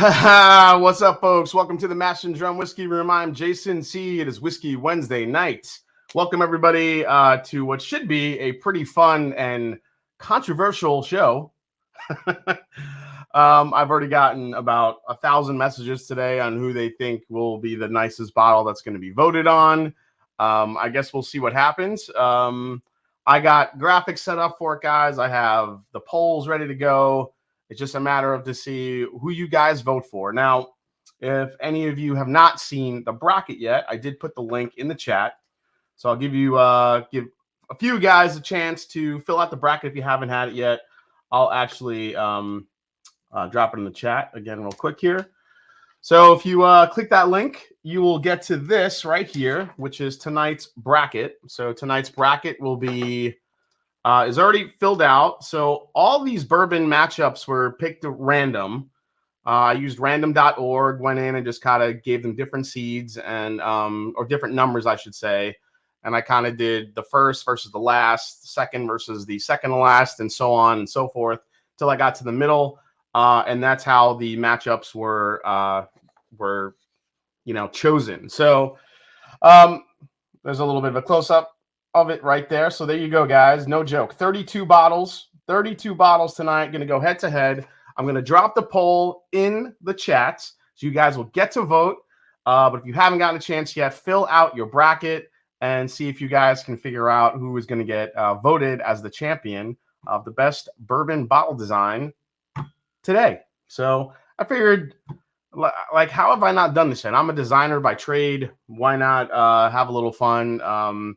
What's up, folks? Welcome to the Mash and Drum Whiskey Room. I'm Jason C. It is Whiskey Wednesday night. Welcome, everybody, to what should be a pretty fun and controversial show. I've already gotten about 1,000 messages today on who they think will be the nicest bottle that's going to be voted on. I guess we'll see what happens. I got graphics set up for it, guys. I have the polls ready to go. It's just a matter of to see who you guys vote for. Now, if any of you have not seen the bracket yet, I did put the link in the chat. So I'll give you give a few guys a chance to fill out the bracket if you haven't had it yet. I'll actually drop it in the chat again real quick here. So if you click that link, you will get to this right here, which is tonight's bracket. So tonight's bracket will be is already filled out. So all these bourbon matchups were picked at random. I used random.org, went in and just kind of gave them different seeds and or different numbers, I should say. And I kind of did the first versus the last, second versus the second to last, and so on and so forth till I got to the middle. And that's how the matchups were chosen. So there's a little bit of a close-up of it right there. So there you go, guys. No joke. 32 bottles tonight. Going to go head to head. I'm going to drop the poll in the chat so you guys will get to vote. But if you haven't gotten a chance yet, fill out your bracket and see if you guys can figure out who is going to get voted as the champion of the best bourbon bottle design today. So I figured, like, how have I not done this yet? I'm a designer by trade. Why not have a little fun?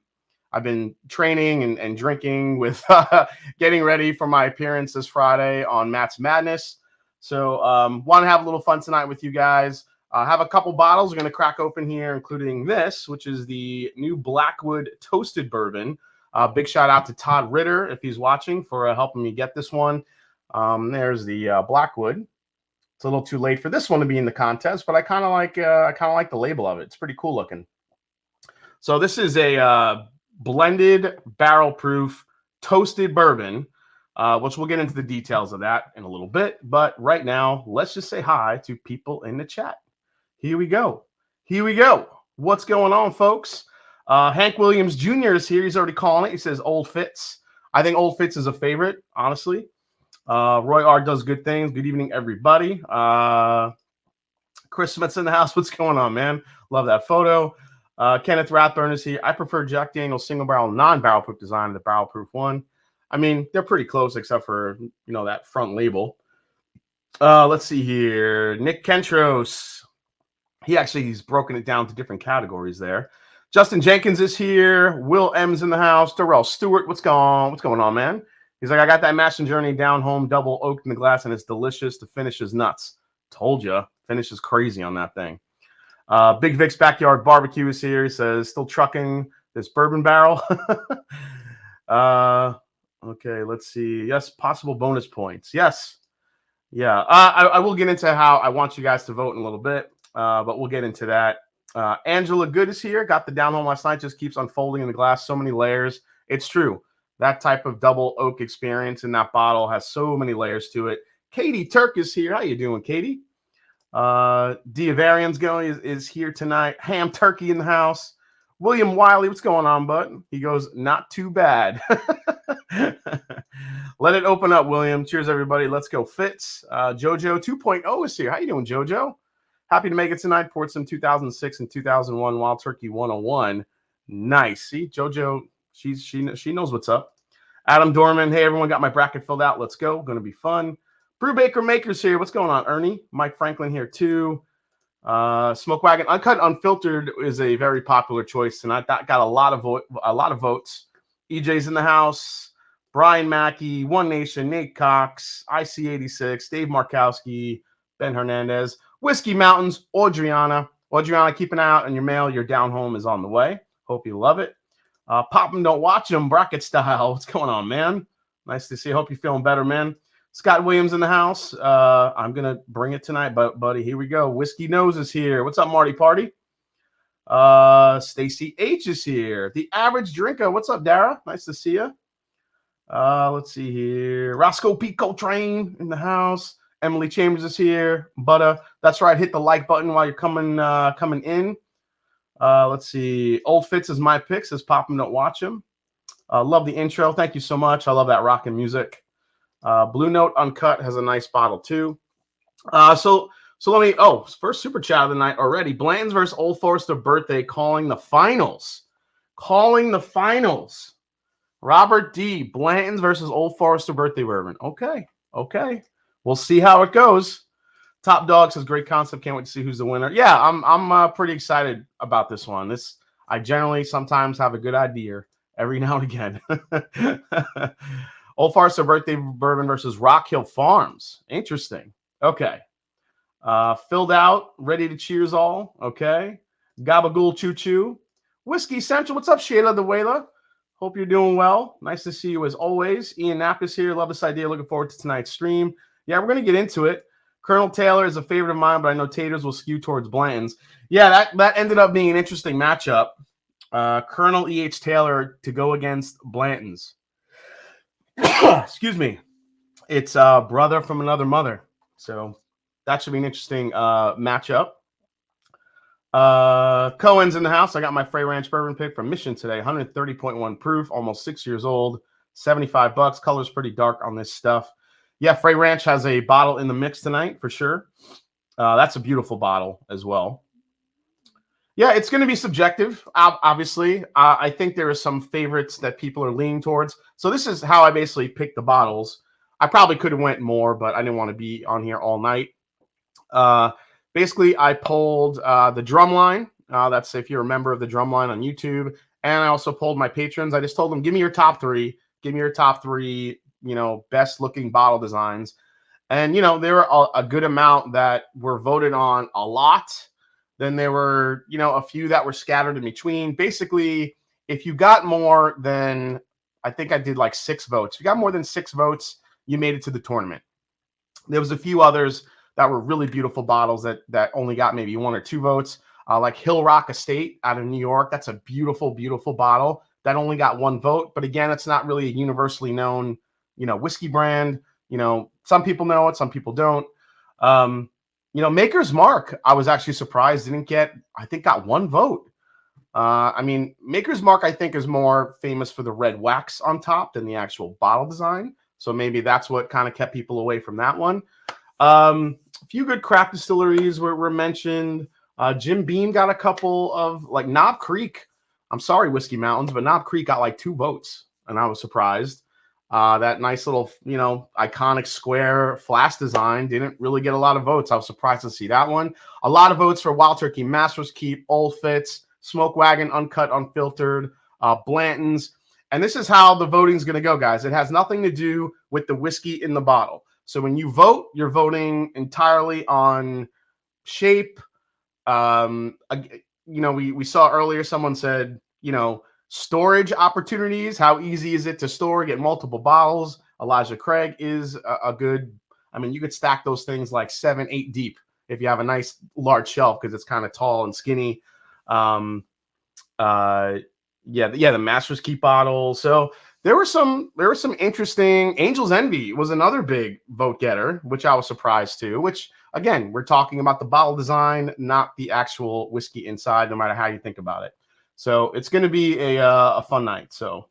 I've been training and drinking with getting ready for my appearance this Friday on Matt's Madness. So want to have a little fun tonight with you guys. Have a couple bottles we're going to crack open here, including this, which is the new Blackwood Toasted Bourbon. Big shout out to Todd Ritter, if he's watching, for helping me get this one. There's the Blackwood. It's a little too late for this one to be in the contest, but I kind of like the label of it. It's pretty cool looking. So this is a blended barrel proof toasted bourbon, which we'll get into the details of that in a little bit. But right now, let's just say hi to people in the chat. Here we go. What's going on, folks? Hank Williams Jr. is here. He's already calling it. He says Old Fitz. I think Old Fitz is a favorite, honestly. Roy R does good things. Good evening, everybody. Chris Smith's in the house. What's going on, man? Love that photo. Kenneth Rathburn is here. I prefer Jack Daniel's single barrel non-barrel proof design to the barrel proof one. I mean, they're pretty close except for, that front label. Let's see here. Nick Kentros. He's broken it down to different categories there. Justin Jenkins is here. Will M's in the house. Darrell Stewart. What's going on, man? He's like, I got that Mash and Journey down home double oaked in the glass, and it's delicious. The finish is nuts. Told you. Finish is crazy on that thing. Big Vic's Backyard Barbecue is here. He says, still trucking this bourbon barrel. Okay, let's see. Yes, possible bonus points. Yes. Yeah. I will get into how I want you guys to vote in a little bit, but we'll get into that. Angela Good is here. Got the down home last night. Just keeps unfolding in the glass. So many layers. It's true. That type of double oak experience in that bottle has so many layers to it. Katie Turk is here. How you doing, Katie? Diavarian's is here tonight. Ham Turkey in the house. William Wiley, what's going on, bud? He goes, not too bad. Let it open up, William. Cheers, everybody. Let's go, Fitz. Jojo 2.0 is here. How you doing, Jojo? Happy to make it tonight. Poured some 2006 and 2001 Wild Turkey 101. Nice. See, Jojo, she knows what's up. Adam Dorman, hey, everyone, got my bracket filled out. Let's go. Going to be fun. Brewbaker Maker's here. What's going on, Ernie? Mike Franklin here, too. Smoke Wagon Uncut Unfiltered is a very popular choice tonight. That got a lot of votes. EJ's in the house. Brian Mackey, One Nation, Nate Cox, IC86, Dave Markowski, Ben Hernandez, Whiskey Mountains, Audriana. Audriana, keep an eye out on your mail. Your down home is on the way. Hope you love it. Pop 'em, don't watch 'em, bracket style. What's going on, man? Nice to see you. Hope you're feeling better, man. Scott Williams in the house. I'm going to bring it tonight, buddy. Here we go. Whiskey Nose is here. What's up, Marty Party? Stacy H is here. The Average Drinker. What's up, Dara? Nice to see you. Let's see here. Roscoe P. Coltrane in the house. Emily Chambers is here. Butter. That's right. Hit the like button while you're coming in. Let's see. Old Fitz is my pick. Says pop him, don't watch him. Love the intro. Thank you so much. I love that rockin' music. Blue Note Uncut has a nice bottle too. So let me. Oh, first super chat of the night already. Blanton's versus Old Forester birthday calling the finals. Calling the finals. Robert D. Blanton's versus Old Forester birthday bourbon. Okay. We'll see how it goes. Top Dog says great concept. Can't wait to see who's the winner. Yeah, I'm pretty excited about this one. I generally sometimes have a good idea every now and again. Old Forester birthday bourbon versus Rock Hill Farms. Interesting. Okay. Filled out, ready to cheers all. Okay. Gabagool Choo Choo. Whiskey Central. What's up, Shayla the Whaler? Hope you're doing well. Nice to see you as always. Ian Knapp is here. Love this idea. Looking forward to tonight's stream. Yeah, we're going to get into it. Colonel Taylor is a favorite of mine, but I know Taters will skew towards Blanton's. Yeah, that ended up being an interesting matchup. Colonel E.H. Taylor to go against Blanton's. Excuse me. It's brother from another mother. So that should be an interesting matchup. Cohen's in the house. I got my Frey Ranch bourbon pick from Mission today. 130.1 proof, almost 6 years old. $75. Color's pretty dark on this stuff. Yeah, Frey Ranch has a bottle in the mix tonight for sure. That's a beautiful bottle as well. Yeah, it's going to be subjective, obviously. I think there are some favorites that people are leaning towards. So this is how I basically picked the bottles. I probably could have went more, but I didn't want to be on here all night. Basically, I polled the Drumline. That's if you're a member of the Drumline on YouTube. And I also polled my patrons. I just told them, give me your top three. Give me your top three, best looking bottle designs. And, there were a good amount that were voted on a lot. Then there were, a few that were scattered in between. Basically, if you got more than, I think I did like 6 votes. If you got more than 6 votes, you made it to the tournament. There was a few others that were really beautiful bottles that only got maybe 1 or 2 votes. Like Hill Rock Estate out of New York. That's a beautiful, beautiful bottle that only got 1 vote. But again, it's not really a universally known, whiskey brand. Some people know it, some people don't. Maker's Mark, I was actually surprised got 1 vote. Maker's Mark, I think, is more famous for the red wax on top than the actual bottle design. So maybe that's what kind of kept people away from that one. A few good craft distilleries were mentioned. Jim Beam got a couple of, like Knob Creek. I'm sorry, Whiskey Mountains, but Knob Creek got like 2 votes, and I was surprised. That nice little, iconic square flask design didn't really get a lot of votes. I was surprised to see that one. A lot of votes for Wild Turkey, Master's Keep, Old Fitz, Smoke Wagon, Uncut, Unfiltered, Blanton's. And this is how the voting is going to go, guys. It has nothing to do with the whiskey in the bottle. So when you vote, you're voting entirely on shape. We saw earlier, someone said, storage opportunities. How easy is it to store, get multiple bottles? Elijah Craig is a good, you could stack those things like 7, 8 deep if you have a nice large shelf because it's kind of tall and skinny. The Master's Keep bottle. So there were some interesting. Angel's Envy was another big vote getter, which I was surprised to. Which again, we're talking about the bottle design, not the actual whiskey inside, no matter how you think about it. So it's going to be a fun night. So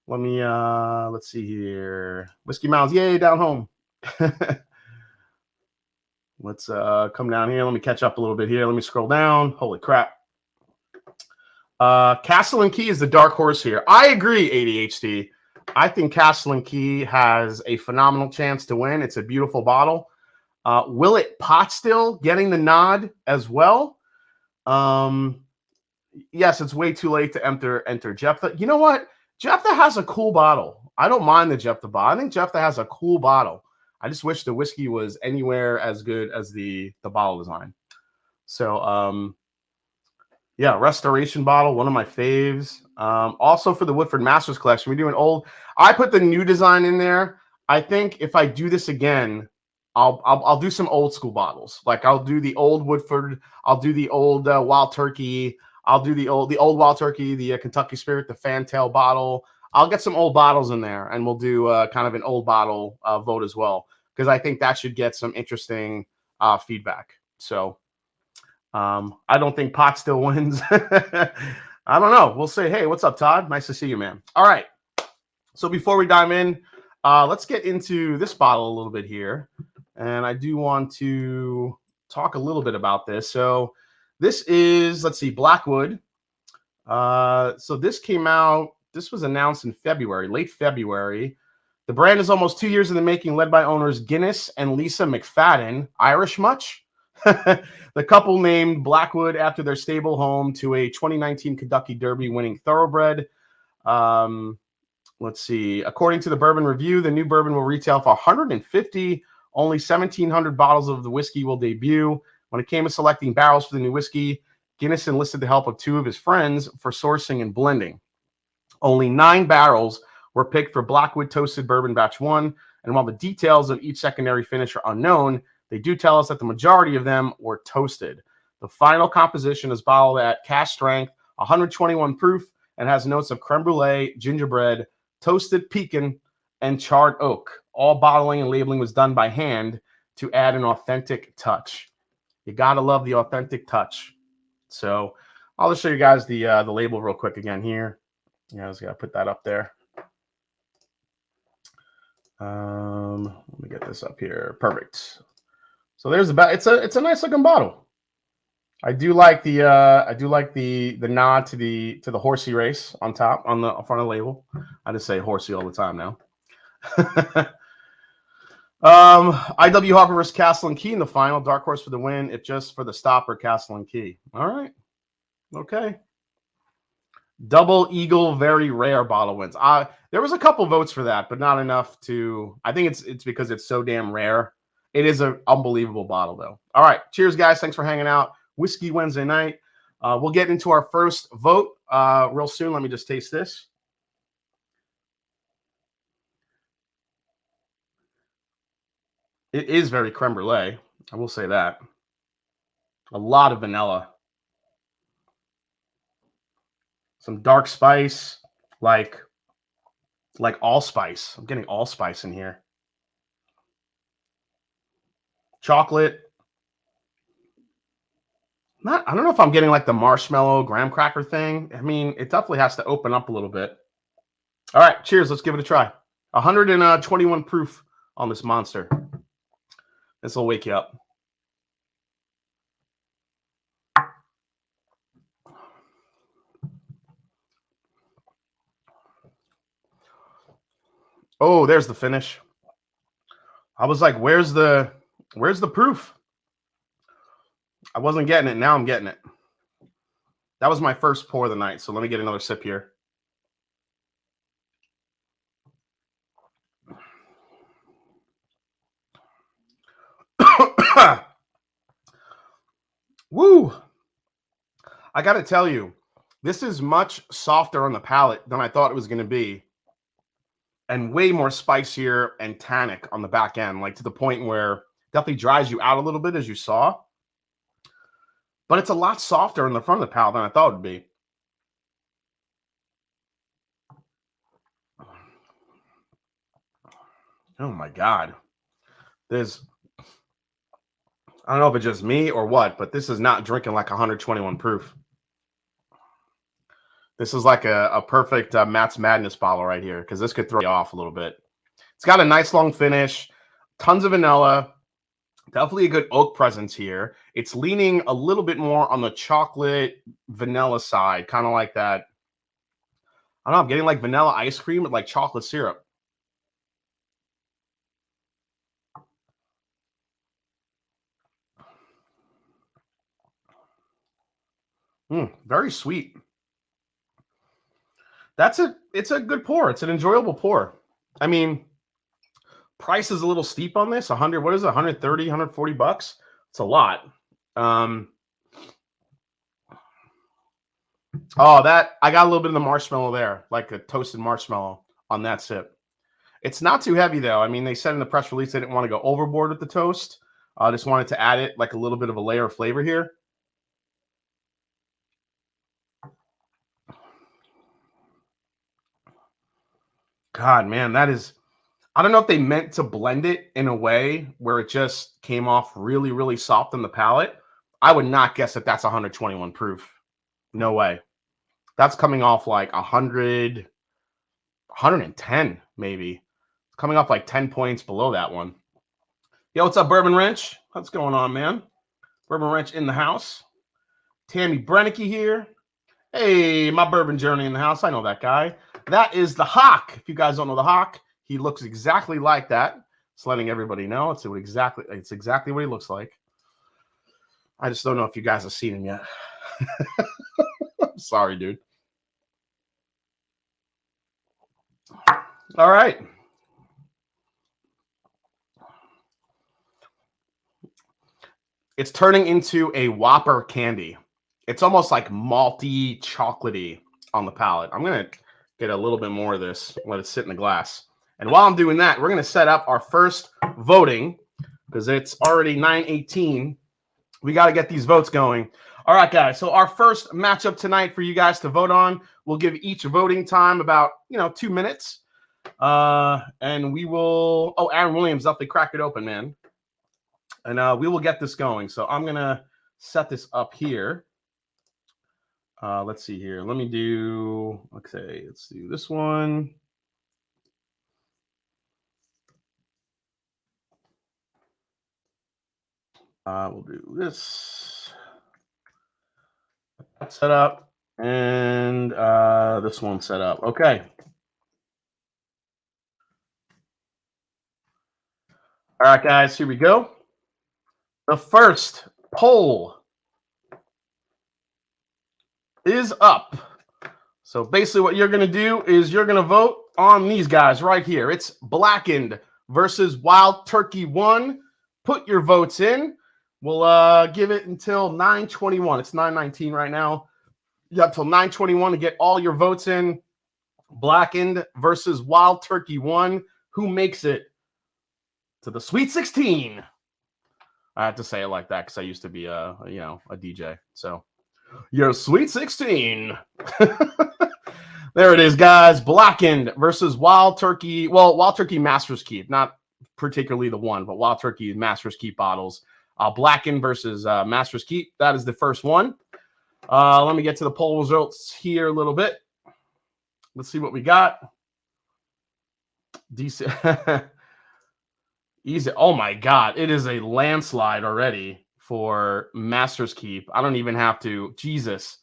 let's see here. Whiskey Mountains, yay, down home. Let's come down here. Let me catch up a little bit here. Let me scroll down. Holy crap. Castle and Key is the dark horse here. I agree, ADHD. I think Castle and Key has a phenomenal chance to win. It's a beautiful bottle. Willet Pot Still getting the nod as well. Yes, it's way too late to enter Jephthah. You know what? Jephthah has a cool bottle. I don't mind the Jephthah bottle. I think Jephthah has a cool bottle. I just wish the whiskey was anywhere as good as the bottle design. So, Restoration bottle, one of my faves. Also for the Woodford Masters collection, we're doing old. I put the new design in there. I think if I do this again, I'll do some old school bottles. Like I'll do the old Woodford. I'll do the old Wild Turkey. I'll do the old Wild Turkey, the Kentucky Spirit, the Fantail bottle. I'll get some old bottles in there, and we'll do kind of an old bottle vote as well. because I think that should get some interesting feedback. So I don't think Pot still wins. I don't know. We'll say, hey, what's up, Todd? Nice to see you, man. All right. So before we dive in, let's get into this bottle a little bit here. And I do want to talk a little bit about this. So this is, let's see, Blackwood. So this came out, this was announced in February, late February. The brand is almost 2 years in the making, led by owners Guinness and Lisa McFadden. Irish much? The couple named Blackwood after their stable home to a 2019 Kentucky Derby winning thoroughbred. Let's see. According to the Bourbon Review, the new bourbon will retail for $150. Only 1,700 bottles of the whiskey will debut. When it came to selecting barrels for the new whiskey, Guinness enlisted the help of 2 of his friends for sourcing and blending. Only 9 barrels were picked for Blackwood Toasted Bourbon Batch 1, and while the details of each secondary finish are unknown, they do tell us that the majority of them were toasted. The final composition is bottled at cask strength, 121 proof, and has notes of creme brulee, gingerbread, toasted pecan, and charred oak. All bottling and labeling was done by hand to add an authentic touch. You gotta love the authentic touch. So I'll just show you guys the label real quick again here. Yeah, I just gotta put that up there. Let me get this up here. Perfect. So there's about it's a nice looking bottle. I do like the nod to the horsey race on top on the front of the label. I just say horsey all the time now. IW Harper versus Castle and Key in the final. Dark horse for the win. If just for the stopper, Castle and Key. All right. Okay. Double Eagle, very rare bottle wins. There was a couple votes for that, but not enough to. I think it's because it's so damn rare. It is an unbelievable bottle, though. All right. Cheers, guys. Thanks for hanging out. Whiskey Wednesday night. We'll get into our first vote real soon. Let me just taste this. It is very creme brulee. I will say that. A lot of vanilla. Some dark spice, like allspice. I'm getting allspice in here. Chocolate. I don't know if I'm getting like the marshmallow graham cracker thing. I mean, it definitely has to open up a little bit. All right, cheers. Let's give it a try. 121 proof on this monster. This will wake you up. Oh, there's the finish. I was like, where's the proof? I wasn't getting it. Now I'm getting it. That was my first pour of the night. So let me get another sip here. Woo! I got to tell you, this is much softer on the palate than I thought it was going to be. And way more spicier and tannic on the back end, like to the point where it definitely dries you out a little bit, as you saw. But it's a lot softer in the front of the palate than I thought it would be. Oh my God. I don't know if it's just me or what, but this is not drinking like 121 proof. This is like a perfect Matt's Madness bottle right here, because this could throw you off a little bit. It's got a nice long finish, tons of vanilla, definitely a good oak presence here. It's leaning a little bit more on the chocolate vanilla side, kind of like that. I don't know, I'm getting like vanilla ice cream with like chocolate syrup. Very sweet. It's a good pour. It's an enjoyable pour. I mean, price is a little steep on this. 100, what is it? 130, 140 bucks. It's a lot. Oh, that I got a little bit of the marshmallow there, like a toasted marshmallow on that sip. It's not too heavy though. I mean, they said in the press release they didn't want to go overboard with the toast. Just wanted to add it like a little bit of a layer of flavor here. God, man, that is I don't know if they meant to blend it in a way where it just came off really, really soft on the palate. I would not guess that that's 121 proof. No way. That's coming off like 100, 110 maybe. It's coming off like 10 points below that one. Yo, what's up, Bourbon Wrench? What's going on, man? Bourbon Wrench in the house. Tammy Brennicky here. Hey, my bourbon journey in the house. I know that guy. That is the Hawk. If you guys don't know the Hawk, he looks exactly like that. Just letting everybody know. It's exactly what he looks like. I just don't know if you guys have seen him yet. Sorry, dude. All right. It's turning into a Whopper candy. It's almost like malty, chocolatey on the palate. I'm going to get a little bit more of this, let it sit in the glass. And while I'm doing that, we're going to set up our first voting because it's already 9:18. We got to get these votes going. All right, guys. So our first matchup tonight for you guys to vote on, we'll give each voting time about, 2 minutes. And we will, Aaron Williams definitely cracked it open, man. And we will get this going. So I'm going to set this up here. Let's see here. Let's do this one. We'll do this. Set up. And this one set up. Okay. All right, guys, here we go. The first poll is up. So basically what you're going to do is you're going to vote on these guys right here. It's Blackened versus Wild Turkey 1. Put your votes in. We'll give it until 9:21. It's 9:19 right now. You have till 9:21 to get all your votes in. Blackened versus Wild Turkey 1. Who makes it to the Sweet 16? I have to say it like that because I used to be a DJ. So your Sweet 16. There it is, guys. Blackened versus Wild Turkey. Well, Wild Turkey Master's Keep, not particularly the one, but Wild Turkey Master's Keep bottles. Blackened versus Master's Keep. That is the first one. Let me get to the poll results here a little bit. Let's see what we got. Decent. Easy. Oh my God. It is a landslide already for Master's Keep. I don't even have to. Jesus.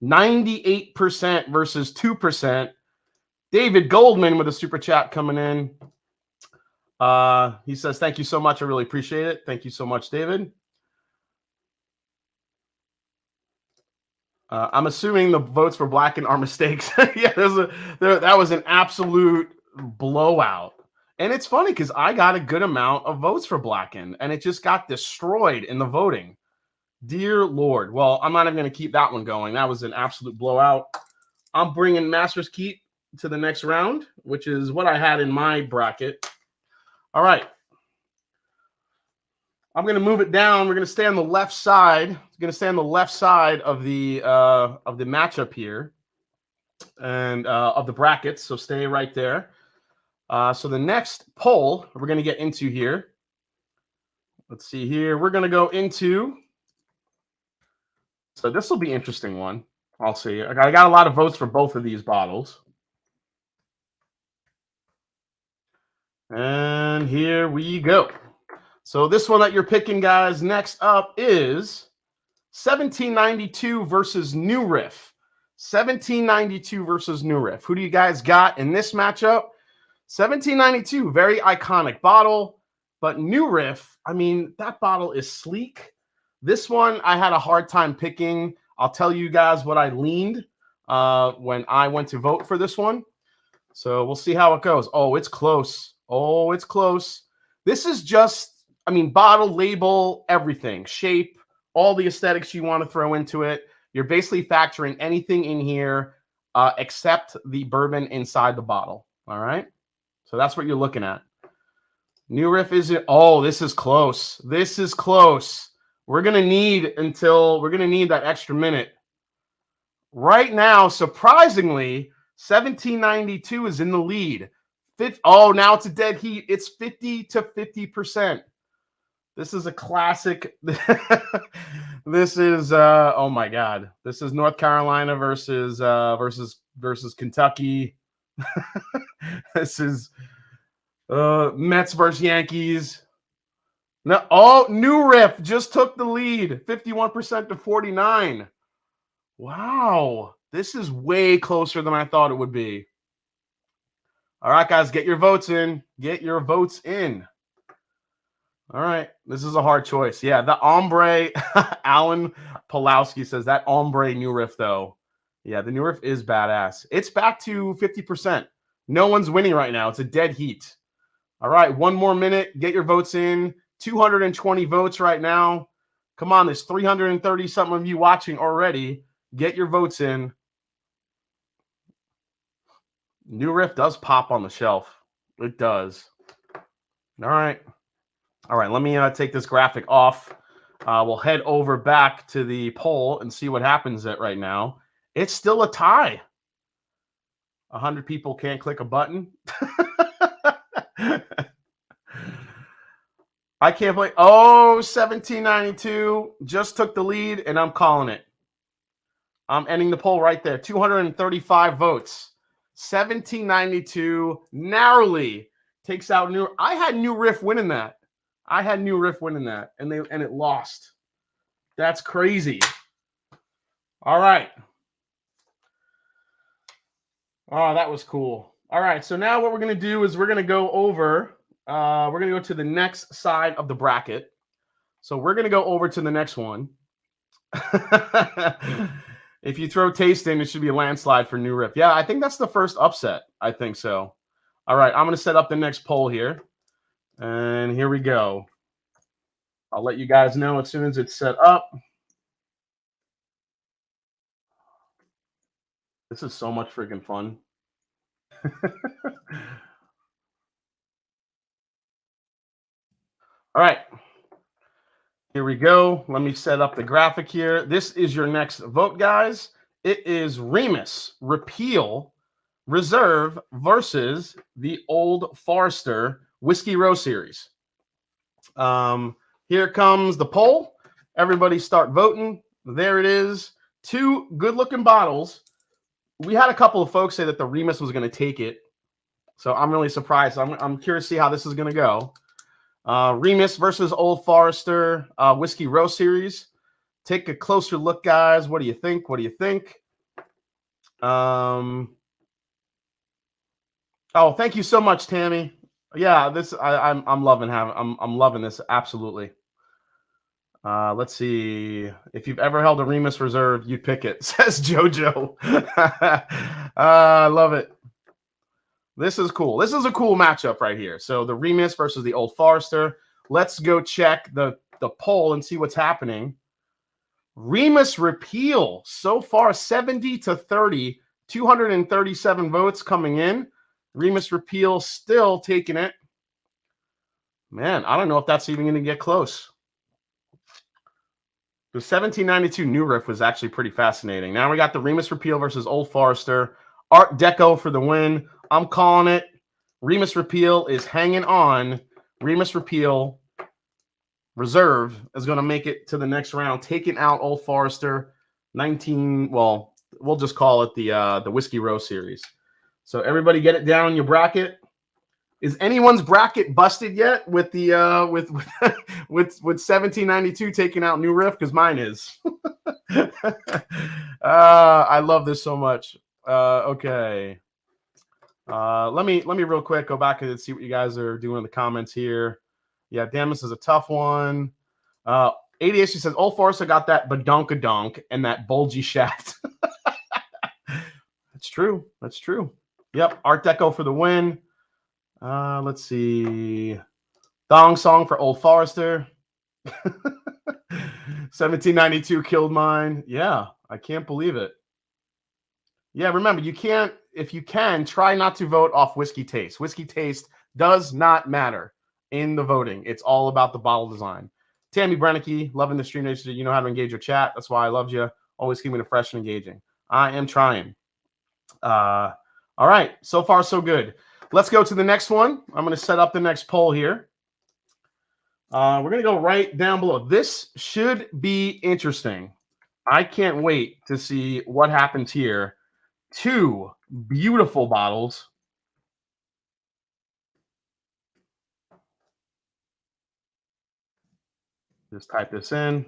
98% versus 2%. David Goldman with a super chat coming in. He says, thank you so much. I really appreciate it. Thank you so much, David. I'm assuming the votes for Blackened are mistakes. Yeah, that was an absolute blowout. And it's funny because I got a good amount of votes for Blackened, and it just got destroyed in the voting. Dear Lord. Well, I'm not even going to keep that one going. That was an absolute blowout. I'm bringing Master's Keep to the next round, which is what I had in my bracket. All right. I'm going to move it down. We're going to stay on the left side. It's going to stay on the left side of the matchup here and of the brackets. So stay right there. So the next poll we're going to get into here. Let's see here. We're going to go into. So this will be an interesting one. I'll see. I got a lot of votes for both of these bottles. And here we go. So this one that you're picking, guys, next up is 1792 versus New Riff. 1792 versus New Riff. Who do you guys got in this matchup? 1792, very iconic bottle. But New Riff, I mean, that bottle is sleek. This one, I had a hard time picking. I'll tell you guys what I leaned when I went to vote for this one. So we'll see how it goes. Oh, it's close. Oh, it's close. This is just, I mean, bottle, label, everything. Shape, all the aesthetics you want to throw into it. You're basically factoring anything in here except the bourbon inside the bottle. All right? So that's what you're looking at. New Riff is it? Oh, this is close. This is close. We're going to need that extra minute. Right now, surprisingly, 1792 is in the lead. Oh, now it's a dead heat. It's 50 to 50%. This is a classic. This is oh my God. This is North Carolina versus Kentucky. This is Mets versus Yankees. No, oh, New Riff just took the lead, 51% to 49. Wow, this is way closer than I thought it would be. All right, guys, get your votes in. Get your votes in. All right, this is a hard choice. Yeah, the ombre, Alan Pulowski says that ombre New Riff, though. Yeah, the New Riff is badass. It's back to 50%. No one's winning right now. It's a dead heat. All right, one more minute. Get your votes in. 220 votes right now. Come on, there's 330 something of you watching already. Get your votes in. New Riff does pop on the shelf. It does. All right. All right, let me take this graphic off. We'll head over back to the poll and see what happens right now. It's still a tie. 100 people can't click a button. I can't believe. Oh, 1792 just took the lead, and I'm calling it. I'm ending the poll right there. 235 votes. 1792 narrowly takes out New. I had New Riff winning that. and it lost. That's crazy. All right. Oh, that was cool. All right, so now what we're going to do is we're going to go over, we're going to go to the next side of the bracket. So we're going to go over to the next one. If you throw Taste in, it should be a landslide for New Riff. Yeah, I think that's the first upset. I think so. All right, I'm going to set up the next poll here. And here we go. I'll let you guys know as soon as it's set up. This is so much freaking fun. All right. Here we go. Let me set up the graphic here. This is your next vote, guys. It is Remus Repeal Reserve versus the Old Forester Whiskey Row Series. Here comes the poll. Everybody start voting. There it is. Two good-looking bottles. We had a couple of folks say that the Remus was going to take it. So I'm really surprised. I'm curious to see how this is going to go. Remus versus Old Forester Whiskey Row Series. Take a closer look, guys. What do you think? What do you think? Oh, thank you so much, Tammy. Yeah, I'm loving this absolutely. Let's see. If you've ever held a Remus Reserve, you'd pick it, says JoJo. I love it. This is cool. This is a cool matchup right here. So the Remus versus the Old Forester. Let's go check the poll and see what's happening. Remus Repeal so far 70 to 30, 237 votes coming in. Remus Repeal still taking it. Man, I don't know if that's even going to get close. The 1792 New Riff was actually pretty fascinating. Now we got the Remus Repeal versus Old Forester. Art Deco for the win. I'm calling it. Remus Repeal is hanging on. Remus Repeal Reserve is going to make it to the next round, taking out Old Forester. 19. Well, we'll just call it the Whiskey Row Series. So everybody, get it down in your bracket. Is anyone's bracket busted yet with the with 1792 taking out New Riff? Because mine is. I love this so much. Okay. Let me real quick go back and see what you guys are doing in the comments here. Yeah, damn, this is a tough one. ADHD says Old Forester got that badonkadonk and that bulgy shaft. That's true. That's true. Yep, Art Deco for the win. Let's see. Thong Song for Old Forester. 1792 killed mine. Yeah, I can't believe it. Yeah, remember, you can't, if you can, try not to vote off whiskey taste. Whiskey taste does not matter in the voting. It's all about the bottle design. Tammy Brennicky, loving the stream. You know how to engage your chat. That's why I loved you. Always keeping it fresh and engaging. I am trying. All right. So far, so good. let's go to the next one. I'm going to set up the next poll here. We're going to go right down below. This should be interesting. I can't wait to see what happens here. 2 beautiful bottles. Just type this in.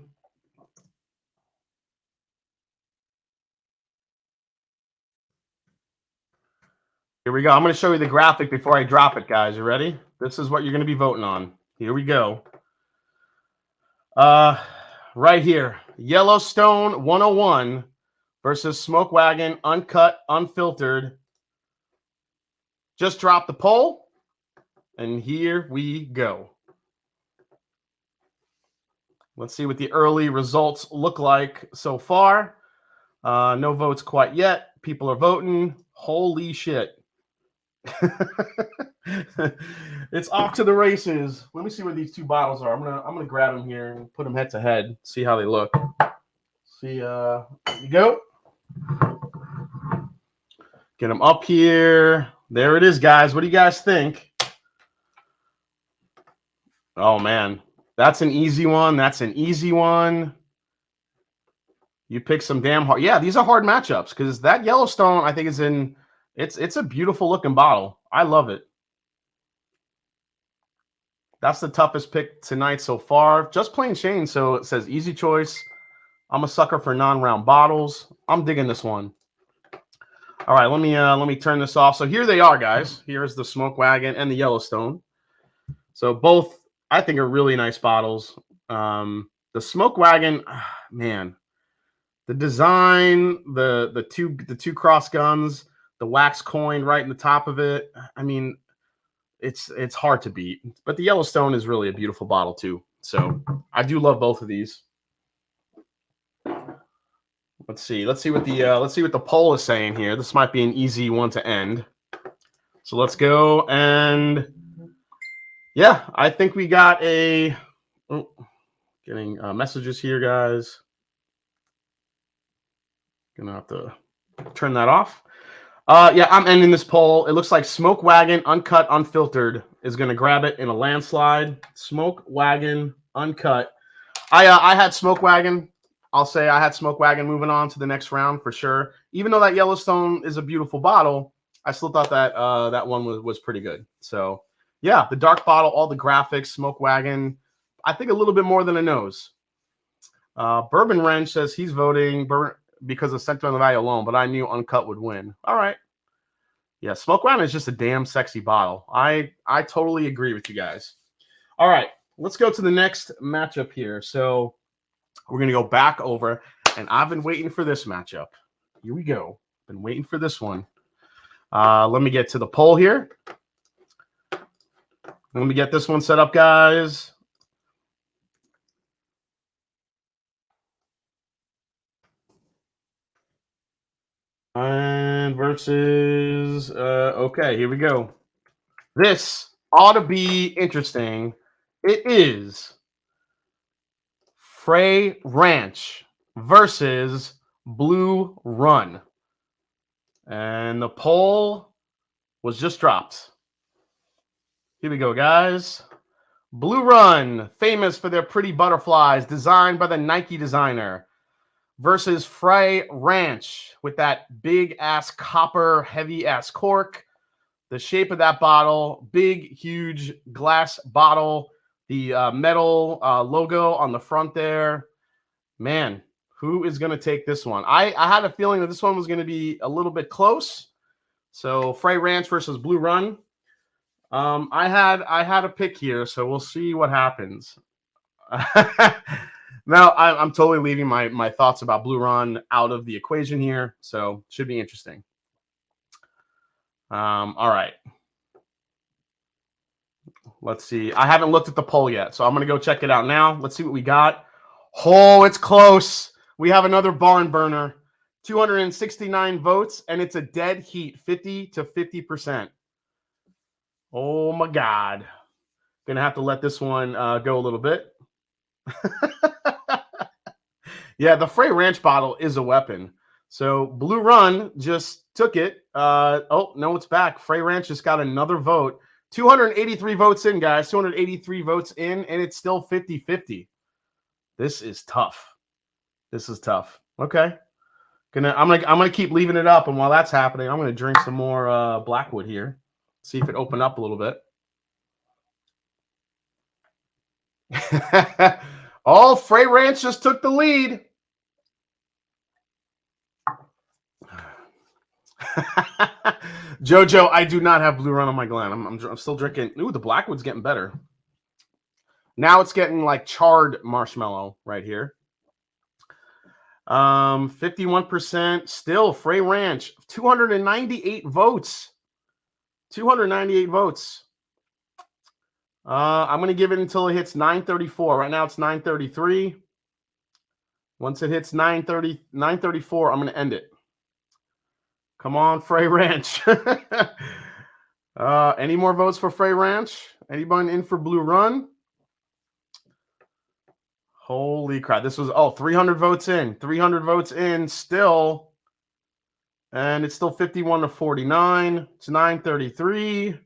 Here we go. I'm going to show you the graphic before I drop it, guys. You ready? This is what you're going to be voting on. Here we go. Right here. Yellowstone 101 versus Smoke Wagon Uncut, Unfiltered. Just dropped the poll. And here we go. Let's see what the early results look like so far. No votes quite yet. People are voting. Holy shit. It's off to the races. Let me see where these 2 bottles are. I'm gonna grab them here and put them head to head. See how they look. See, there you go. Get them up here. There it is, guys. What do you guys think? Oh man, that's an easy one. That's an easy one. You pick some damn hard. Yeah, these are hard matchups because that Yellowstone, I think, is in. It's a beautiful looking bottle. I love it. That's the toughest pick tonight so far. Just plain Shane, so it says easy choice. I'm a sucker for non-round bottles. I'm digging this one. All right, let me turn this off. So here they are, guys. Here's the Smoke Wagon and the Yellowstone. So both, I think, are really nice bottles. The Smoke Wagon, man, the design, the two cross guns, the wax coin right in the top of it. I mean, it's hard to beat. But the Yellowstone is really a beautiful bottle too. So I do love both of these. Let's see what the poll is saying here. This might be an easy one to end. So let's go, and yeah, I think we got a getting messages here, guys. Gonna have to turn that off. Yeah, I'm ending this poll. It looks like Smoke Wagon Uncut Unfiltered is gonna grab it in a landslide. Smoke Wagon Uncut. I had Smoke Wagon. I'll say I had Smoke Wagon moving on to the next round for sure. Even though that Yellowstone is a beautiful bottle, I still thought that that one was pretty good. So yeah, the dark bottle, all the graphics, Smoke Wagon. I think a little bit more than a nose. Bourbon Wrench says he's voting because of sentimental value alone, but I knew Uncut would win. All right. Yeah, Smoke Wagon is just a damn sexy bottle. I totally agree with you guys. All right, let's go to the next matchup here. So we're going to go back over, and I've been waiting for this matchup. Here we go. Been waiting for this one. Let me get to the poll here. Let me get this one set up, guys. And versus, okay, here we go. This ought to be interesting. It is Frey Ranch versus Blue Run. And the poll was just dropped. Here we go, guys. Blue Run, famous for their pretty butterflies, designed by the Nike designer, versus Frey Ranch with that big-ass copper, heavy-ass cork. The shape of that bottle, big, huge glass bottle. The metal logo on the front there. Man, who is going to take this one? I had a feeling that this one was going to be a little bit close. So Frey Ranch versus Blue Run. I had a pick here, so we'll see what happens. Now, I'm totally leaving my thoughts about Blue Run out of the equation here, so should be interesting. All right. Let's see. I haven't looked at the poll yet, so I'm going to go check it out now. Let's see what we got. Oh, it's close. We have another barn burner. 269 votes, and it's a dead heat, 50 to 50%. Oh, my God. Going to have to let this one go a little bit. Yeah, the Frey Ranch bottle is a weapon. So Blue Run just took it. Oh, no, it's back. Frey Ranch just got another vote. 283 votes in, guys. 283 votes in, and it's still 50-50. This is tough. This is tough. Okay. I'm gonna keep leaving it up, and while that's happening, I'm gonna drink some more Blackwood here. See if it opened up a little bit. Oh, Frey Ranch just took the lead. Jojo, I do not have Blue Run on my gland. I'm still drinking. Ooh, the Blackwood's getting better. Now it's getting like charred marshmallow right here. 51% still Frey Ranch. 298 votes. 298 votes. I'm going to give it until it hits 934. Right now it's 933. Once it hits 934, I'm going to end it. Come on, Frey Ranch. Any more votes for Frey Ranch? Anyone in for Blue Run? Holy crap. This was, 300 votes in. 300 votes in still. And it's still 51-49. It's 933.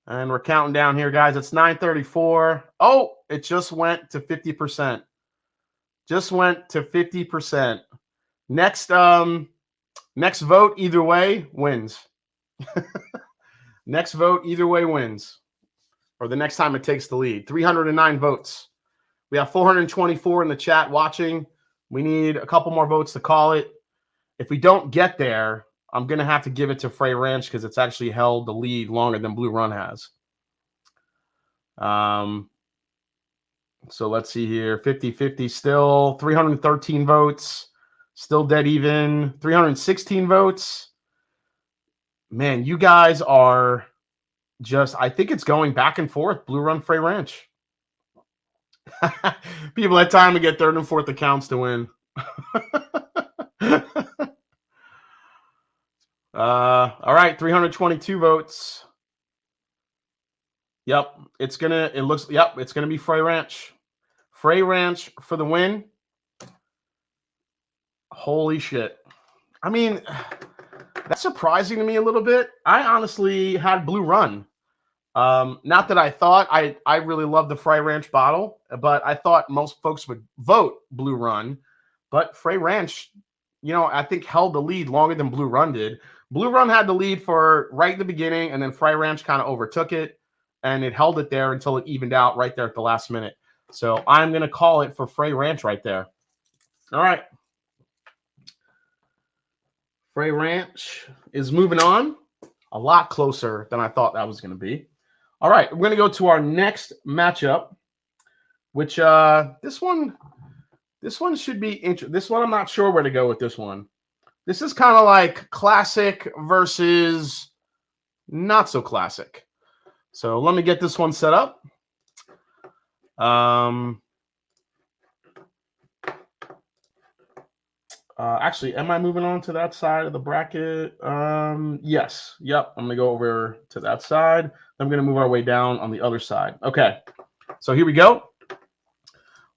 And we're counting down here, guys. It's 934. Oh, it just went to 50%. Just went to 50%. Next vote, either way, wins. Next vote, either way, wins. Or the next time it takes the lead. 309 votes. We have 424 in the chat watching. We need a couple more votes to call it. If we don't get there, I'm going to have to give it to Frey Ranch because it's actually held the lead longer than Blue Run has. So let's see here. 50-50 still. 313 votes. Still dead even. 316 votes. Man, you guys are just, I think it's going back and forth. Blue Run, Frey Ranch. People had time to get third and fourth accounts to win. All right, 322 votes. Yep, it's gonna be Frey Ranch. Frey Ranch for the win. Holy shit. I mean, that's surprising to me a little bit. I honestly had Blue Run. Not that I thought I really love the Frey Ranch bottle, but I thought most folks would vote Blue Run. But Frey Ranch, I think held the lead longer than Blue Run did. Blue Run had the lead for right at the beginning, and then Frey Ranch kind of overtook it, and it held it there until it evened out right there at the last minute. So I'm going to call it for Frey Ranch right there. All right. Frey Ranch is moving on. A lot closer than I thought that was going to be. All right, we're going to go to our next matchup, which this one should be interesting. This one, I'm not sure where to go with this one. This is kind of like classic versus not so classic. So let me get this one set up. Actually, am I moving on to that side of the bracket? Yes. Yep. I'm going to go over to that side. I'm going to move our way down on the other side. Okay. So here we go.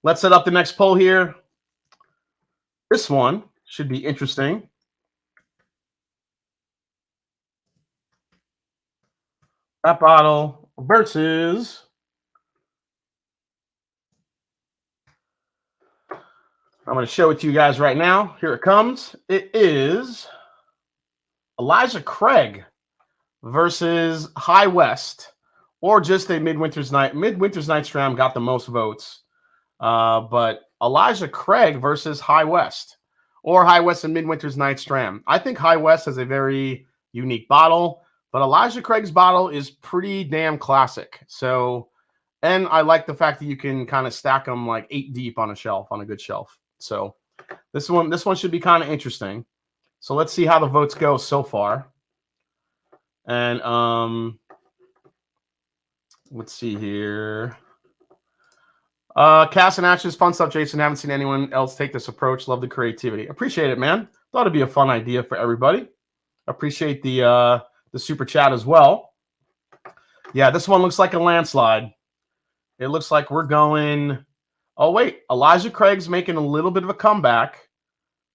Let's set up the next poll here. This one should be interesting. That bottle versus I'm going to show it to you guys right now. Here it comes. It is Elijah Craig versus High West, or just a Midwinter's Night. Midwinter's Night's Dram got the most votes. But Elijah Craig versus High West, or High West and Midwinter's Night's Dram. I think High West has a very unique bottle, but Elijah Craig's bottle is pretty damn classic. So, and I like the fact that you can kind of stack them like 8 deep on a shelf, on a good shelf. So this one should be kind of interesting. So let's see how the votes go so far. And let's see here. Cass and Ashes, fun stuff, Jason. Haven't seen anyone else take this approach. Love the creativity. Appreciate it, man. Thought it'd be a fun idea for everybody. Appreciate the super chat as well. Yeah, this one looks like a landslide. It looks like we're going. Oh wait, Elijah Craig's making a little bit of a comeback.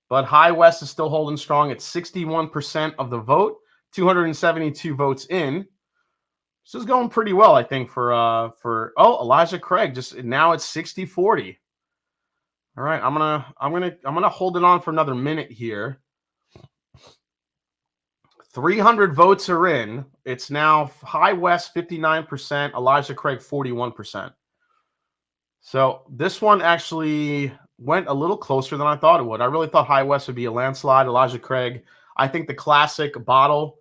but High West is still holding strong at 61% of the vote, 272 votes in. This is going pretty well, I think, for Elijah Craig. Just now it's 60-40. All right, I'm gonna hold it on for another minute here. 300 votes are in. It's now High West 59%, Elijah Craig 41%. So this one actually went a little closer than I thought it would. I really thought High West would be a landslide. Elijah Craig. I think the classic bottle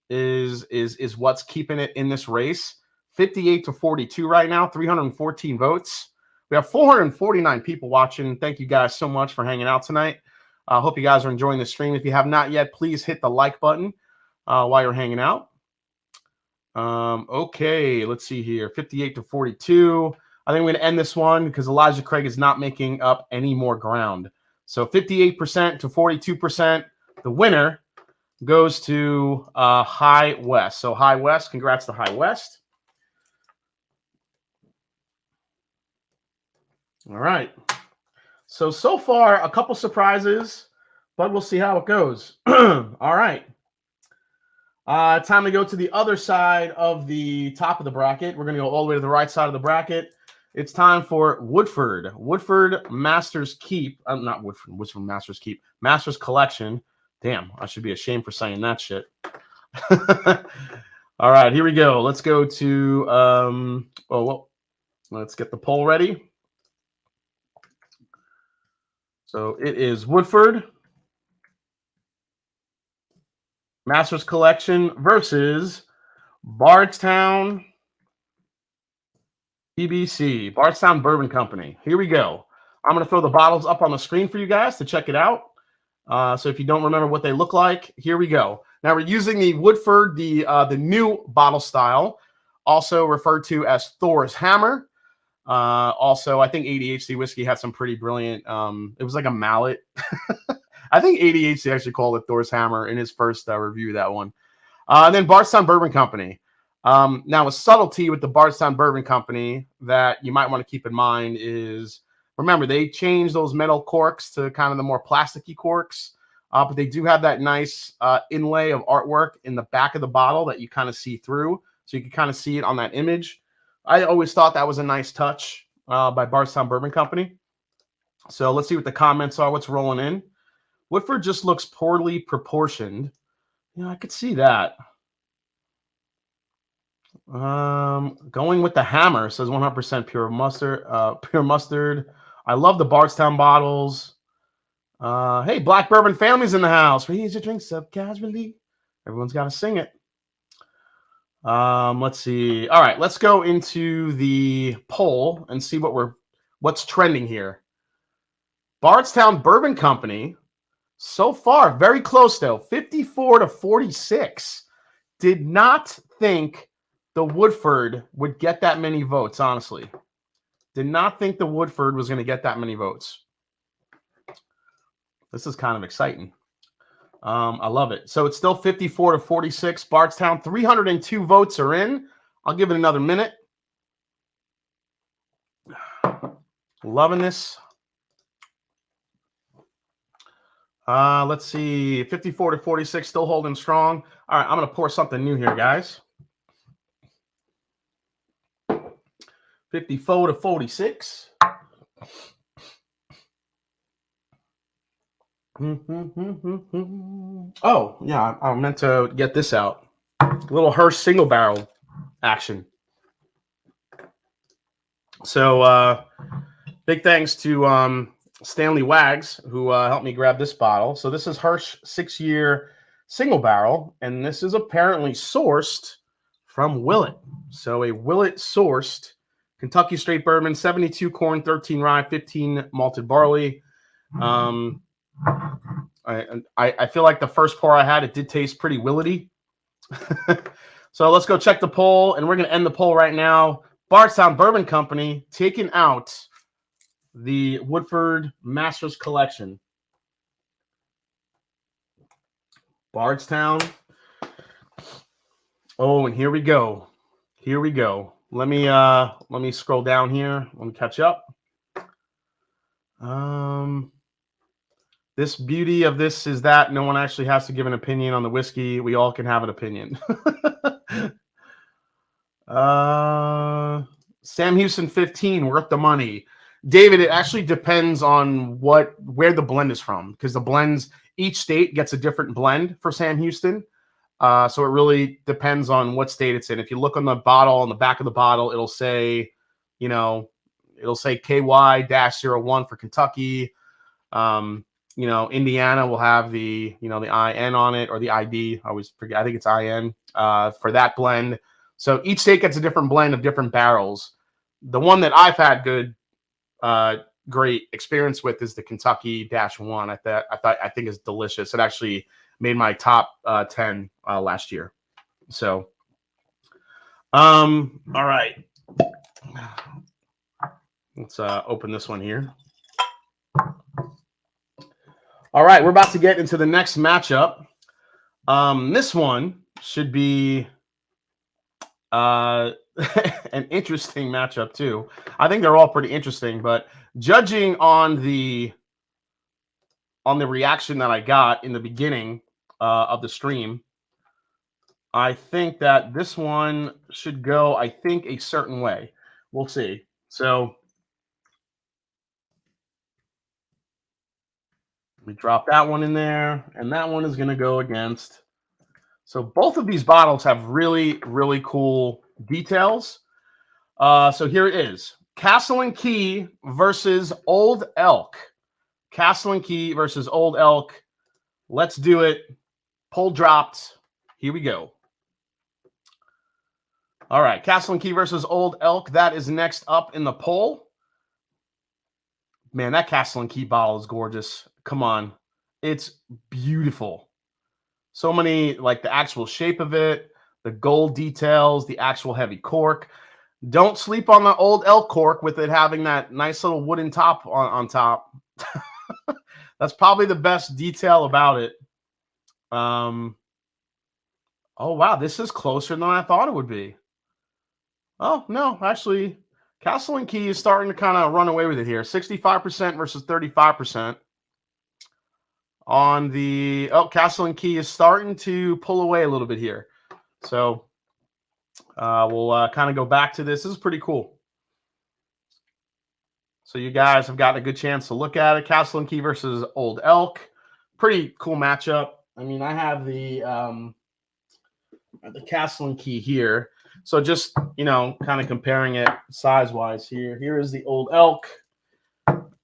is what's keeping it in this race. 58-42 right now, 314 votes. We have 449 people watching. Thank you guys so much for hanging out tonight. I hope you guys are enjoying the stream. If you have not yet, please hit the like button while you're hanging out. Okay, let's see here. 58-42. I think we're going to end this one because Elijah Craig is not making up any more ground. So 58% to 42%. The winner goes to High West. So High West, congrats to High West. All right. So far, a couple surprises, but we'll see how it goes. All right. Time to go to the other side of the top of the bracket. We're going to go all the way to the right side of the bracket. It's time for Woodford. Woodford Masters Keep. Not Woodford. Woodford Masters Keep. Masters Collection. Damn, I should be ashamed for saying that shit. All right, here we go. Let's go to let's get the poll ready. So it is Woodford Masters Collection versus Bardstown BBC, Bardstown Bourbon Company. Here we go. I'm going to throw the bottles up on the screen for you guys to check it out. So if you don't remember what they look like, here we go. Now we're using the Woodford, the new bottle style, also referred to as Thor's Hammer. Also, I think ADHD Whiskey had some pretty brilliant, it was like a mallet. I think ADHD actually called it Thor's Hammer in his first review of that one. And then Bardstown Bourbon Company. Now, a subtlety with the Bardstown Bourbon Company that you might want to keep in mind is, remember, they changed those metal corks to kind of the more plasticky corks, but they do have that nice inlay of artwork in the back of the bottle that you kind of see through, so you can kind of see it on that image. I always thought that was a nice touch by Bardstown Bourbon Company. So let's see what the comments are. What's rolling in? Woodford just looks poorly proportioned. Yeah, I could see that. Going with the hammer, says 100% pure mustard. Pure mustard. I love the Bardstown bottles. Hey, Black Bourbon Family's in the house. Raise your drinks up casually. Everyone's got to sing it. Let's see. All right, let's go into the poll and see what's trending here. Bardstown Bourbon Company, so far, very close though, 54-46. Did not think the Woodford would get that many votes, honestly. Did not think the Woodford was going to get that many votes. This is kind of exciting. I love it. So it's still 54-46. Bardstown, 302 votes are in. I'll give it another minute. Loving this. Let's see. 54-46, still holding strong. All right, I'm going to pour something new here, guys. 54-46. Oh, yeah, I meant to get this out. A little Hearst single barrel action. So, big thanks to Stanley Wags, who helped me grab this bottle. So this is Hearst 6-year single barrel, and this is apparently sourced from Willet. So a Willet sourced Kentucky straight bourbon, 72 corn, 13 rye, 15 malted barley. I feel like the first pour I had, it did taste pretty Willety. So let's go check the poll, and we're going to end the poll right now. Bardstown Bourbon Company taking out the Woodford Masters Collection. Bardstown. Oh, and here we go. Here we go. Let me scroll down here. Let me catch up. This beauty of this is that no one actually has to give an opinion on the whiskey. We all can have an opinion. Sam Houston 15, worth the money. David, it actually depends on where the blend is from, because the blends, each state gets a different blend for Sam Houston. So it really depends on what state it's in. If you look on the bottle, on the back of the bottle, it'll say, it'll say KY-01 for Kentucky. Indiana will have the IN on it, or the ID. I always forget. I think it's IN for that blend. So each state gets a different blend of different barrels. The one that I've had great experience with is the Kentucky-1. I think is delicious. It actually made my top 10 last year. So, all right. Let's open this one here. All right, we're about to get into the next matchup. This one should be an interesting matchup too. I think they're all pretty interesting, but judging on the reaction that I got in the beginning of the stream, I think that this one should go, I think, a certain way. We'll see. So we drop that one in there, and that one is going to go against. So both of these bottles have really, really cool details. So here it is. Castle and Key versus Old Elk. Castle and Key versus Old Elk. Let's do it. Pull dropped. Here we go. All right. Castle and Key versus Old Elk. That is next up in the poll. Man, that Castle and Key bottle is gorgeous. Come on. It's beautiful. So many, like the actual shape of it, the gold details, the actual heavy cork. Don't sleep on the Old Elk cork with it having that nice little wooden top on top. That's probably the best detail about it. Oh, wow. This is closer than I thought it would be. Oh, no. Actually, Castle and Key is starting to kind of run away with it here. 65% versus 35%. On the Castle and Key is starting to pull away a little bit here. So we'll kind of go back to this. This is pretty cool. So you guys have gotten a good chance to look at it. Castle and Key versus Old Elk. Pretty cool matchup. I mean, I have the Castle and Key here. So just, kind of comparing it size-wise here. Here is the Old Elk.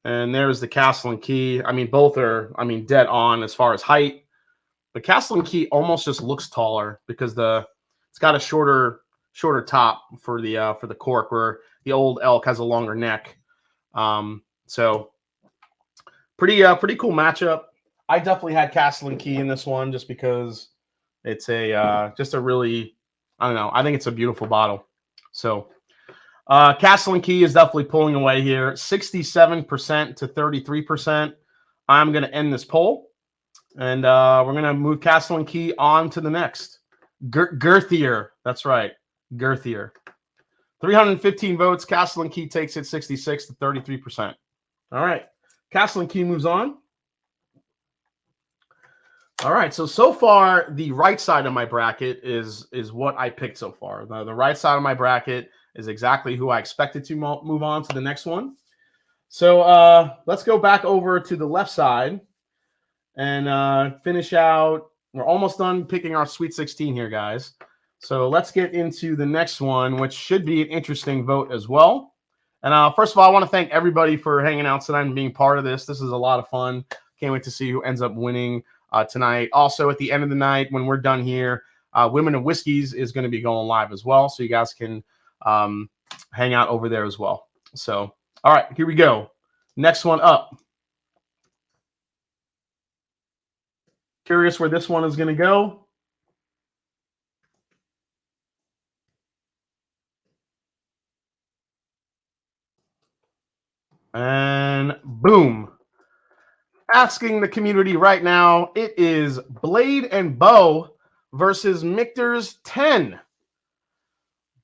And there's the Castle and Key. I mean, both are, dead on as far as height. The Castle and Key almost just looks taller because it's got a shorter top for the cork, where the Old Elk has a longer neck. So pretty cool matchup. I definitely had Castle and Key in this one just because it's just a really, I don't know. I think it's a beautiful bottle. So. Castle and Key is definitely pulling away here, 67% to 33%. I'm going to end this poll, and we're going to move Castle and Key on to the next. Girthier. That's right. Girthier. 315 votes. Castle and Key takes it 66 to 33%. All right. Castle and Key moves on. All right. So far, the right side of my bracket is what I picked so far. The right side of my bracket is exactly who I expected to move on to the next one. So let's go back over to the left side and finish out. We're almost done picking our Sweet 16 here, guys. So let's get into the next one, which should be an interesting vote as well. And first of all, I want to thank everybody for hanging out tonight and being part of this. This is a lot of fun. Can't wait to see who ends up winning tonight. Also, at the end of the night, when we're done here, Women of Whiskeys is going to be going live as well. So you guys can hang out over there as well. So, all right, here we go. Next one up. Curious where this one is going to go. And boom. Asking the community right now, it is Blade and Bow versus Michter's 10.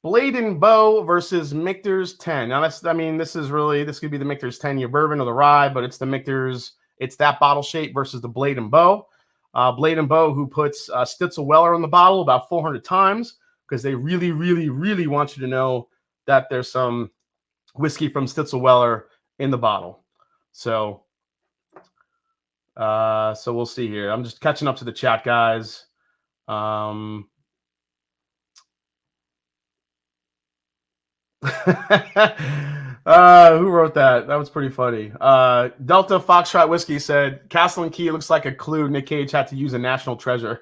Blade and Bow versus Michter's 10. Now, this could be the Michter's 10-year bourbon or the rye, but it's the Michter's It's that bottle shape versus the Blade and Bow. Blade and Bow, who puts Stitzel Weller on the bottle about 400 times because they really, really, really want you to know that there's some whiskey from Stitzel Weller in the bottle. So we'll see here. I'm just catching up to the chat, guys. Who wrote that? That was pretty funny. Delta Foxtrot Whiskey said, Castle and Key looks like a clue Nick Cage had to use a national treasure.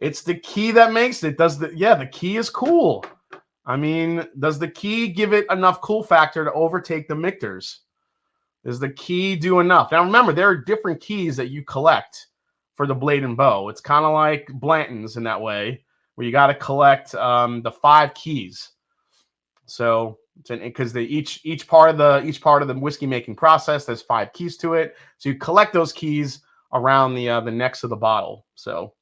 It's the key that makes it. The key is cool. I mean, does the key give it enough cool factor to overtake the Michters? Does the key do enough? Now, remember, there are different keys that you collect for the Blade and Bow. It's kind of like Blanton's in that way, where you got to collect the 5 keys. So, because each part of the whiskey making process, there's 5 keys to it. So you collect those keys around the necks of the bottle. So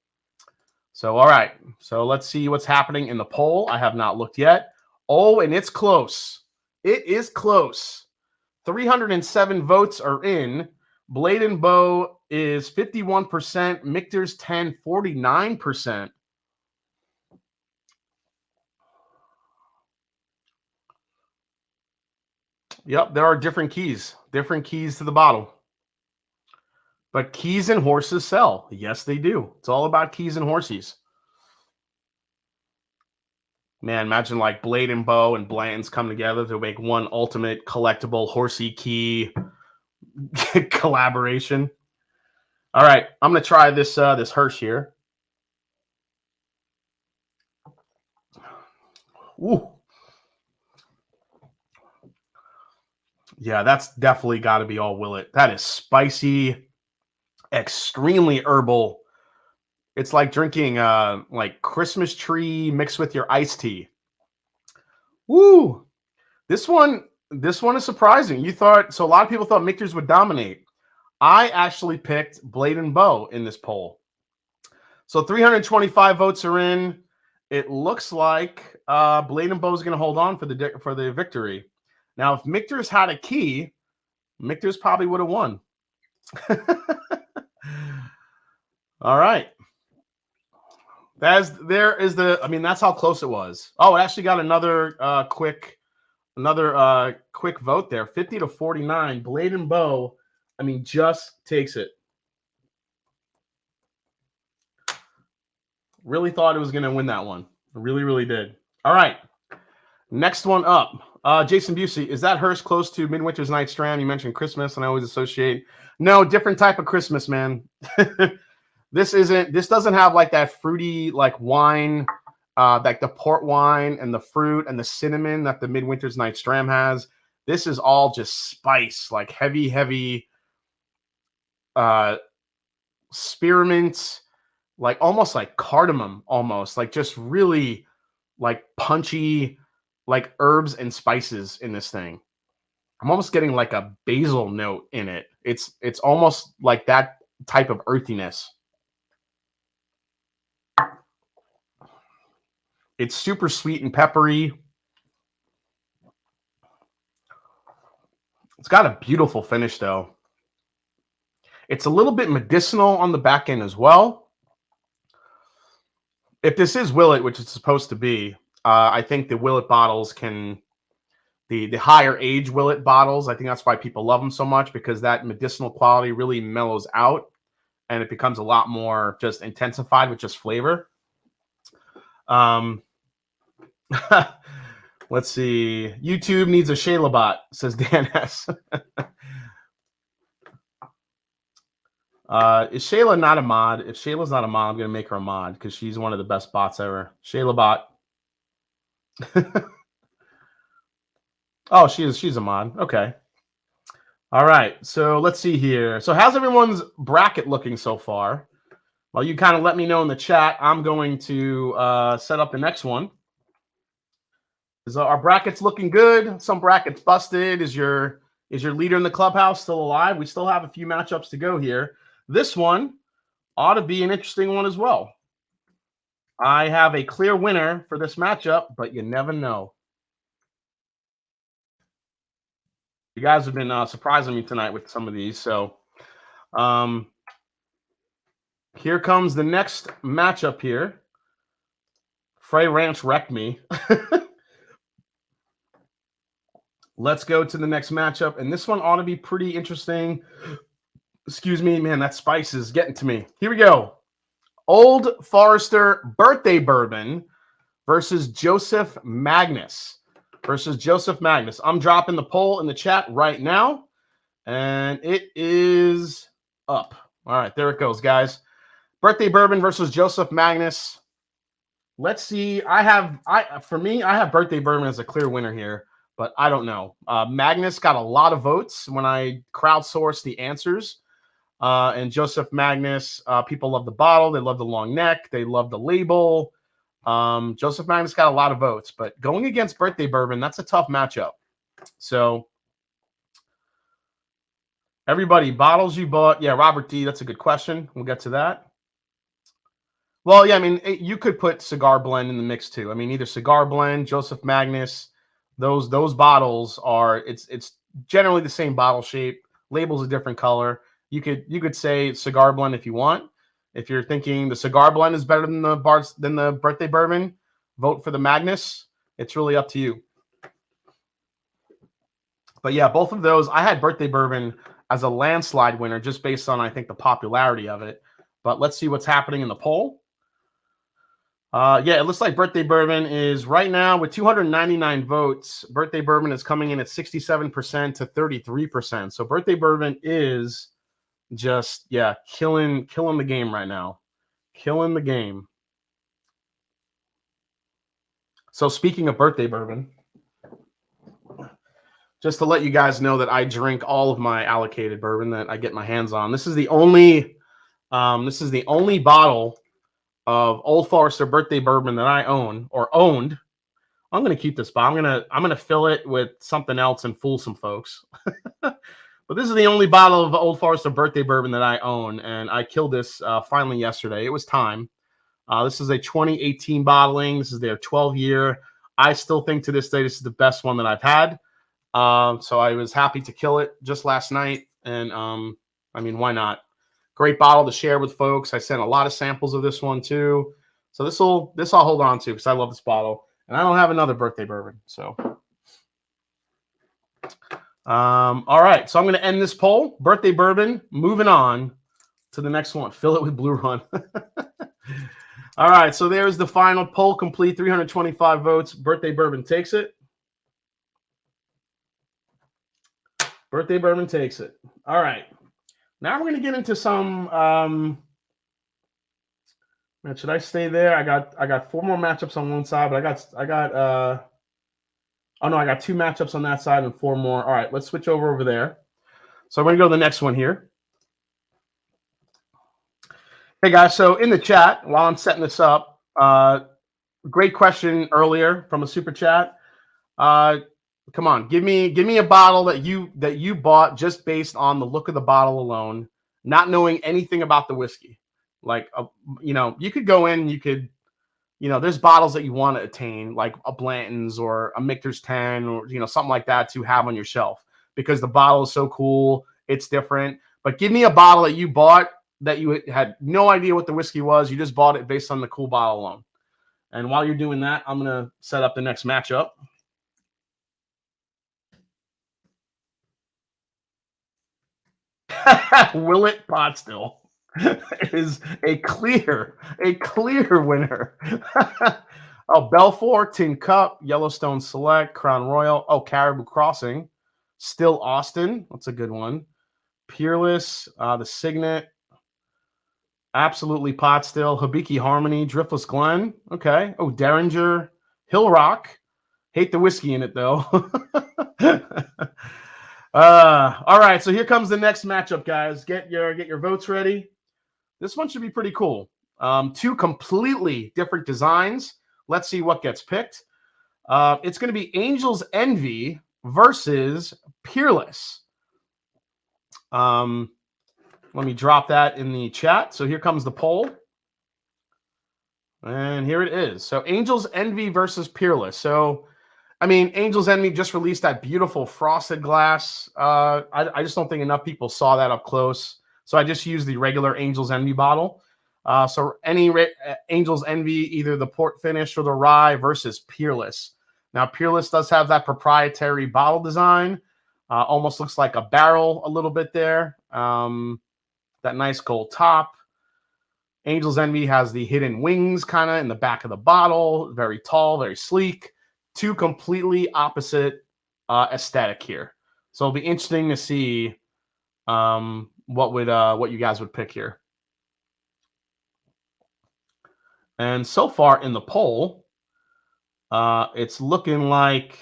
all right. So let's see what's happening in the poll. I have not looked yet. Oh, and it's close. It is close. 307 votes are in. Blade and Bow is 51%. Michter's 10, 49%. Yep, there are different keys to the bottle. But keys and horses sell. Yes, they do. It's all about keys and horses. Man, imagine like Blade and Bow and Blanton's come together to make one ultimate collectible horsey key collaboration. All right, I'm gonna try this Hirsch here. Ooh. Yeah, that's definitely got to be all Willet. That is spicy, extremely herbal. It's like drinking like Christmas tree mixed with your iced tea. Woo! This one is surprising. So a lot of people thought Michter's would dominate. I actually picked Blade and Bow in this poll. So 325 votes are in. It looks like Blade and Bow is going to hold on for the victory. Now, if Michter's had a key, Michter's probably would have won. All right. That's how close it was. Oh, it actually got another quick vote there. 50 to 49. Blade and Bow, just takes it. Really thought it was going to win that one. I really, really did. All right. Next one up. Jason Busey, is that Hirsch close to Midwinter's Night's Dram? You mentioned Christmas, and I always associate. No, different type of Christmas, man. This doesn't have like that fruity like wine, like the port wine and the fruit and the cinnamon that the Midwinter's Night's Dram has. This is all just spice, like heavy spearmint, like almost like cardamom, almost like just really like punchy, like herbs and spices in this thing. I'm almost getting like a basil note in it. It's almost like that type of earthiness. It's super sweet and peppery. It's got a beautiful finish, though. It's a little bit medicinal on the back end as well. If this is Willet, which it's supposed to be, I think the Willet bottles the higher age Willet bottles, I think that's why people love them so much, because that medicinal quality really mellows out and it becomes a lot more just intensified with just flavor. Let's see. YouTube needs a Shayla bot, says Dan S. Is Shayla not a mod? If Shayla's not a mod, I'm going to make her a mod because she's one of the best bots ever. Shayla bot. Oh, she's a mod. Okay. All right. So let's see here. So how's everyone's bracket looking so far? Well, you kind of let me know in the chat. I'm going to set up the next one. So our bracket's looking good. Some brackets busted. Is your leader in the clubhouse still alive? We still have a few matchups to go here. This one ought to be an interesting one as well. I have a clear winner for this matchup, but you never know. You guys have been surprising me tonight with some of these. So here comes the next matchup here. Frey Ranch wrecked me. Let's go to the next matchup. And this one ought to be pretty interesting. Excuse me, man, that spice is getting to me. Here we go. Old Forester Birthday Bourbon versus Joseph Magnus. I'm dropping the poll in the chat right now, and it is up. All right, there it goes, guys. Birthday Bourbon versus Joseph Magnus. Let's see. I have Birthday Bourbon as a clear winner here, but I don't know. Magnus got a lot of votes when I crowdsourced the answers. And Joseph Magnus, people love the bottle. They love the long neck. They love the label. Joseph Magnus got a lot of votes, but going against Birthday Bourbon, that's a tough matchup. So everybody, bottles you bought. Yeah, Robert D, that's a good question. We'll get to that. Well, yeah, I mean, you could put Cigar Blend in the mix too. I mean, either Cigar Blend, Joseph Magnus, those bottles are, it's generally the same bottle shape. Label's a different color. You could say Cigar Blend if you want. If you're thinking the Cigar Blend is better than the Birthday Bourbon, vote for the Magnus. It's really up to you. But yeah, both of those, I had Birthday Bourbon as a landslide winner just based on, I think, the popularity of it. But let's see what's happening in the poll. Yeah, it looks like Birthday Bourbon is right now with 299 votes. Birthday Bourbon is coming in at 67% to 33%. So Birthday Bourbon is just, yeah, killing the game right now. Killing the game. So speaking of Birthday Bourbon, just to let you guys know that I drink all of my allocated bourbon that I get my hands on. This is the only bottle of Old Forester Birthday Bourbon that I own or owned. I'm going to keep this bottle. I'm going to fill it with something else and fool some folks. But this is the only bottle of Old Forester Birthday Bourbon that I own, and I killed this finally yesterday. It was time. This is a 2018 bottling. This is their 12-year. I still think to this day this is the best one that I've had. So I was happy to kill it just last night, and I mean, why not? Great bottle to share with folks. I sent a lot of samples of this one too. So this I'll hold on to because I love this bottle, and I don't have another Birthday Bourbon. So. All right, so I'm going to end this poll. Birthday Bourbon, moving on to the next one. Fill it with Blue Run. All right, so there's the final poll complete. 325 votes. Birthday Bourbon takes it. Birthday Bourbon takes it. All right. Now we're going to get into some should I stay there? I got 4 more matchups on one side, but I got oh, no, I got 2 matchups on that side and 4 more. All right, let's switch over there. So I'm going to go to the next one here. Hey, guys, so in the chat, while I'm setting this up, great question earlier from a super chat. Come on, give me a bottle that you bought just based on the look of the bottle alone, not knowing anything about the whiskey. Like, you could go in, you could, there's bottles that you want to attain, like a Blanton's or a Michter's 10 or, something like that to have on your shelf because the bottle is so cool. It's different. But give me a bottle that you bought that you had no idea what the whiskey was. You just bought it based on the cool bottle alone. And while you're doing that, I'm going to set up the next matchup. Willet Pot Still is a clear winner. Oh, Belfort, Tin Cup, Yellowstone Select, Crown Royal. Oh, Caribou Crossing, Still Austin. That's a good one. Peerless, the Signet. Absolutely Pot Still. Hibiki Harmony, Driftless Glen. Okay. Oh, Derringer, Hill Rock. Hate the whiskey in it, though. All right, so here comes the next matchup, guys. Get your votes ready. This one should be pretty cool. 2 completely different designs. Let's see what gets picked. It's going to be Angel's Envy versus Peerless. Let me drop that in the chat. So here comes the poll. And here it is. So Angel's Envy versus Peerless. So I mean, Angel's Envy just released that beautiful frosted glass. I just don't think enough people saw that up close. So I just used the regular Angel's Envy bottle. So any Angel's Envy, either the port finish or the rye versus Peerless. Now, Peerless does have that proprietary bottle design. Almost looks like a barrel a little bit there. That nice gold top. Angel's Envy has the hidden wings kind of in the back of the bottle. Very tall, very sleek. Two completely opposite aesthetic here. So it'll be interesting to see what you guys would pick here. And so far in the poll, it's looking like,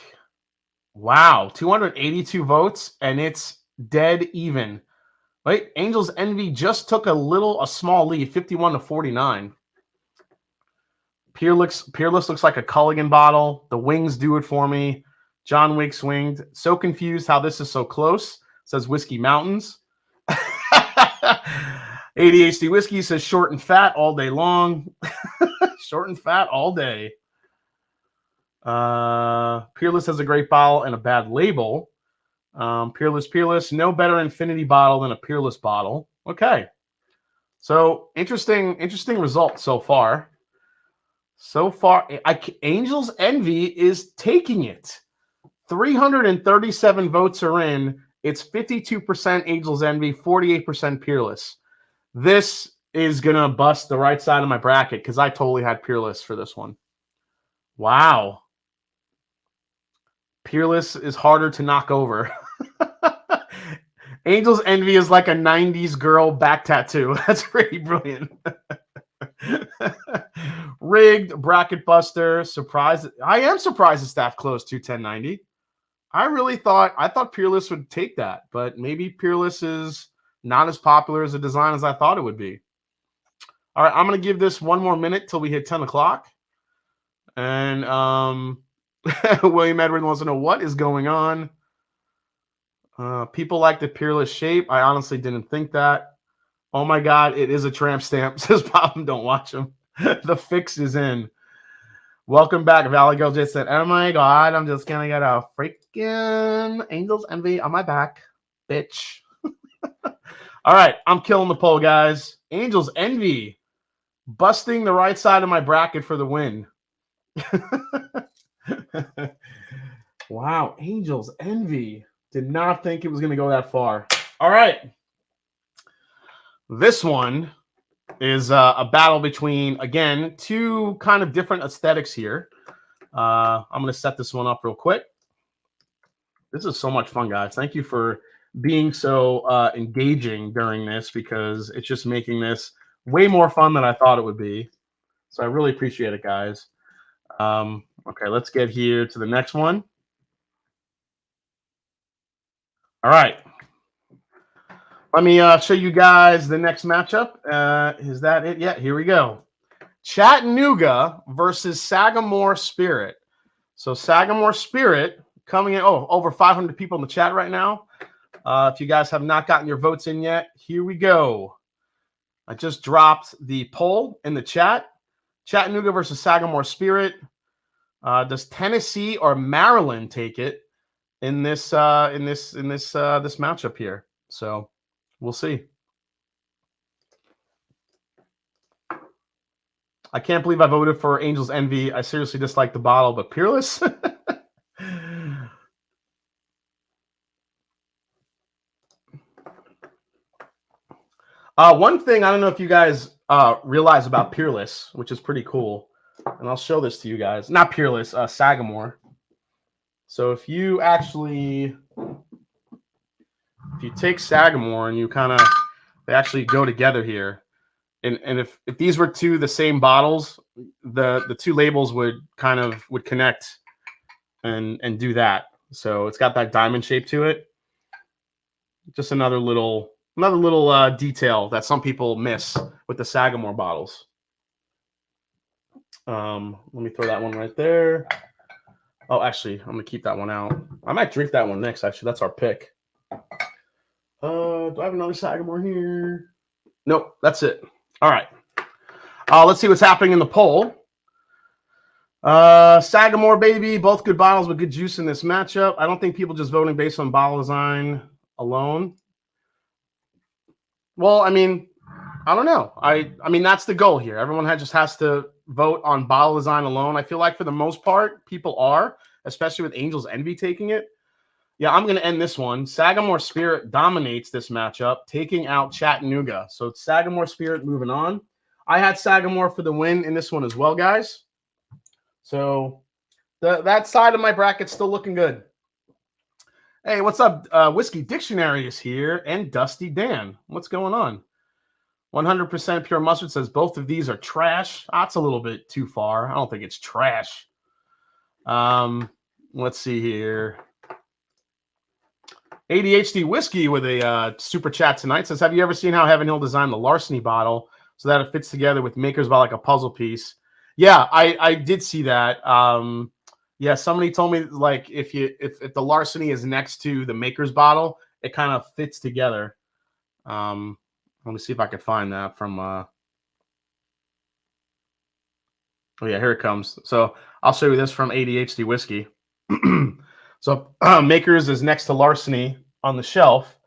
wow, 282 votes, and it's dead even. Right? Angel's Envy just took a small lead, 51-49. Peerless looks like a Culligan bottle. The wings do it for me. John Wick's winged. So confused how this is so close, says Whiskey Mountains. ADHD Whiskey says short and fat all day long. Short and fat all day. Peerless has a great bottle and a bad label. Peerless, no better infinity bottle than a Peerless bottle. Okay. So interesting result so far. So far, Angel's Envy is taking it. 337 votes are in. It's 52% Angel's Envy, 48% Peerless. This is going to bust the right side of my bracket because I totally had Peerless for this one. Wow. Peerless is harder to knock over. Angel's Envy is like a 90s girl back tattoo. That's pretty brilliant. Rigged, bracket buster, surprised. I am surprised it's that close to 1090. I thought Peerless would take that, but maybe Peerless is not as popular as a design as I thought it would be. All right, I'm going to give this one more minute till we hit 10 o'clock. And William Edward wants to know what is going on. People like the Peerless shape. I honestly didn't think that. Oh my God, it is a tramp stamp, says Bob. Don't watch him. The fix is in. Welcome back. Valley Girl just said, oh my God, I'm just going to get a freaking Angel's Envy on my back, bitch. All right, I'm killing the poll, guys. Angel's Envy, busting the right side of my bracket for the win. Wow, Angel's Envy. Did not think it was going to go that far. All right. This one is a battle between, again, two kind of different aesthetics here. I'm going to set this one up real quick. This is so much fun, guys. Thank you for being so engaging during this because it's just making this way more fun than I thought it would be. So I really appreciate it, guys. Okay, let's get here to the next one. All right. Let me show you guys the next matchup. Is that it? Yeah, here we go. Chattanooga versus Sagamore Spirit. So Sagamore Spirit coming in. Oh, over 500 people in the chat right now. If you guys have not gotten your votes in yet, here we go. I just dropped the poll in the chat. Chattanooga versus Sagamore Spirit. Does Tennessee or Maryland take it in this matchup here? So we'll see. I can't believe I voted for Angel's Envy. I seriously dislike the bottle, but Peerless. One thing I don't know if you guys realize about Peerless, which is pretty cool, and I'll show this to you guys. Not Peerless, Sagamore. So if you take Sagamore and you they actually go together here, and if these were the same bottles, the two labels would connect and do that. So it's got that diamond shape to it. Just another little detail that some people miss with the Sagamore bottles. Let me throw that one right there. Oh, actually, I'm going to keep that one out. I might drink that one next, actually. That's our pick. Do I have another Sagamore here? Nope, that's it. All right. Let's see what's happening in the poll. Sagamore, baby. Both good bottles with good juice in this matchup. I don't think people just voting based on bottle design alone. Well, I mean, I don't know. I mean, that's the goal here. Everyone just has to vote on bottle design alone. I feel like for the most part, people are, especially with Angel's Envy taking it. Yeah, I'm going to end this one. Sagamore Spirit dominates this matchup, taking out Chattanooga. So it's Sagamore Spirit moving on. I had Sagamore for the win in this one as well, guys. So that side of my bracket's still looking good. Hey, what's up? Whiskey Dictionary is here, and Dusty Dan. What's going on? 100% Pure Mustard says both of these are trash. That's a little bit too far. I don't think it's trash. Let's see here. ADHD Whiskey with a super chat tonight says, have you ever seen how Heaven Hill designed the Larceny bottle so that it fits together with Maker's bottle like a puzzle piece? Yeah, I did see that. Yeah, somebody told me like if the Larceny is next to the Maker's bottle, it kind of fits together. Let me see if I can find that from. Oh yeah, here it comes. So I'll show you this from ADHD Whiskey. So Maker's is next to Larceny on the shelf.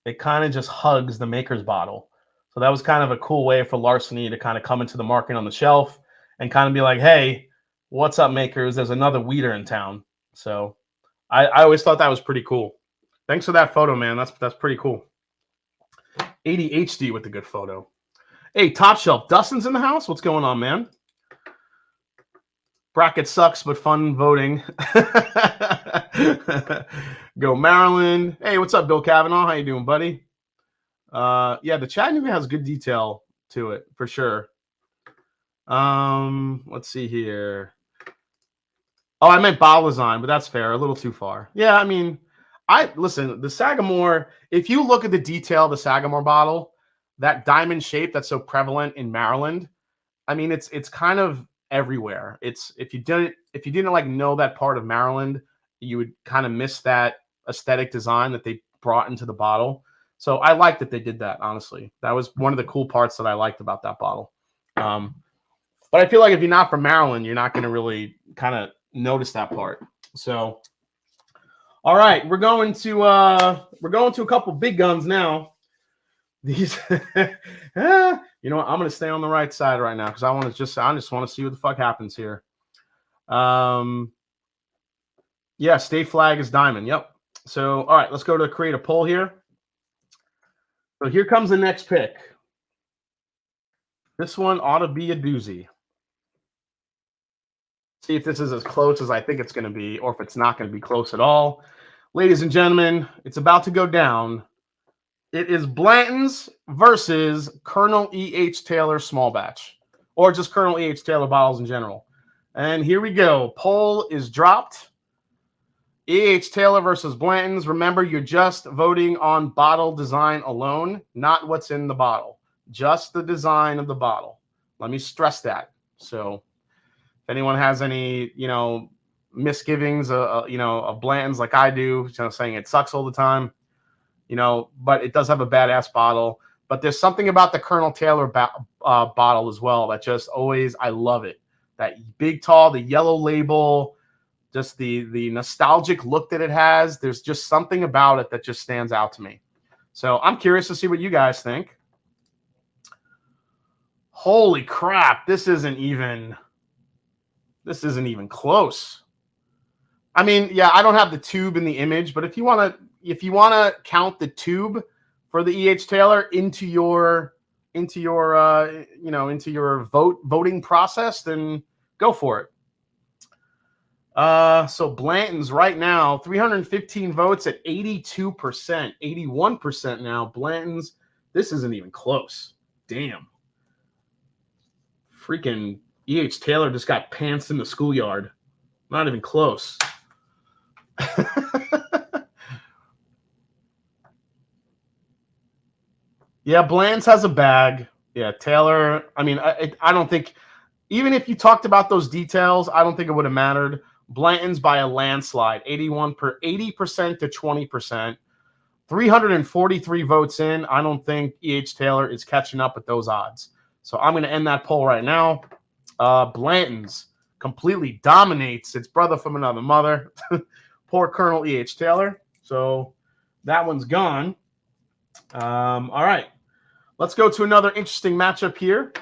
It kind of just hugs the Maker's bottle. So that was kind of a cool way for Larceny to kind of come into the market on the shelf and kind of be like, hey, what's up, Makers? There's another Weeder in town. So I always thought that was pretty cool. Thanks for that photo, man. That's pretty cool. ADHD with the good photo. Hey, Top Shelf. Dustin's in the house. What's going on, man? Bracket sucks, but fun voting. Go Maryland. Hey, what's up, Bill Cavanaugh? How you doing, buddy? Yeah, the Chattanooga has good detail to it, for sure. Let's see here. Oh, I meant bottle design, but that's fair. A little too far. Yeah, I mean, listen, the Sagamore, if you look at the detail of the Sagamore bottle, that diamond shape that's so prevalent in Maryland, I mean, it's kind of everywhere. It's if you didn't like know that part of Maryland, you would kind of miss that aesthetic design that they brought into the bottle. So I like that they did that, honestly. That was one of the cool parts that I liked about that bottle. But I feel like if you're not from Maryland, you're not going to really kind of notice that part. So all right, we're going to a couple big guns now. These you know what? I'm going to stay on the right side right now because I just want to see what the fuck happens here. Yeah, state flag is diamond. Yep. So, all right, let's go to create a poll here. So here comes the next pick. This one ought to be a doozy. See if this is as close as I think it's going to be, or if it's not going to be close at all. Ladies and gentlemen, it's about to go down. It is Blanton's versus Colonel E.H. Taylor small batch, or just Colonel E.H. Taylor bottles in general. And here we go. Poll is dropped. E.H. Taylor versus Blanton's. Remember, you're just voting on bottle design alone, not what's in the bottle. Just the design of the bottle. Let me stress that. So if anyone has any, misgivings, of Blanton's like I do, saying it sucks all the time, but it does have a badass bottle. But there's something about the Colonel Taylor bottle as well that just always, I love it. That big, tall, the yellow label, just the nostalgic look that it has. There's just something about it that just stands out to me. So I'm curious to see what you guys think. Holy crap, this isn't even close. I mean, yeah, I don't have the tube in the image, but if you want to count the tube for the E.H. Taylor into your voting process, then go for it. So Blanton's right now, 315 votes at 82%, 81% now. Blanton's, this isn't even close. Damn. Freaking E.H. Taylor just got pants in the schoolyard. Not even close. Yeah, Blanton's has a bag. Yeah, Taylor, I mean, I don't think, even if you talked about those details, I don't think it would have mattered. Blanton's by a landslide, 80% to 20%. 343 votes in. I don't think E.H. Taylor is catching up with those odds. So I'm going to end that poll right now. Blanton's completely dominates its brother from another mother. Poor Colonel E.H. Taylor. So that one's gone. All right. Let's go to another interesting matchup here.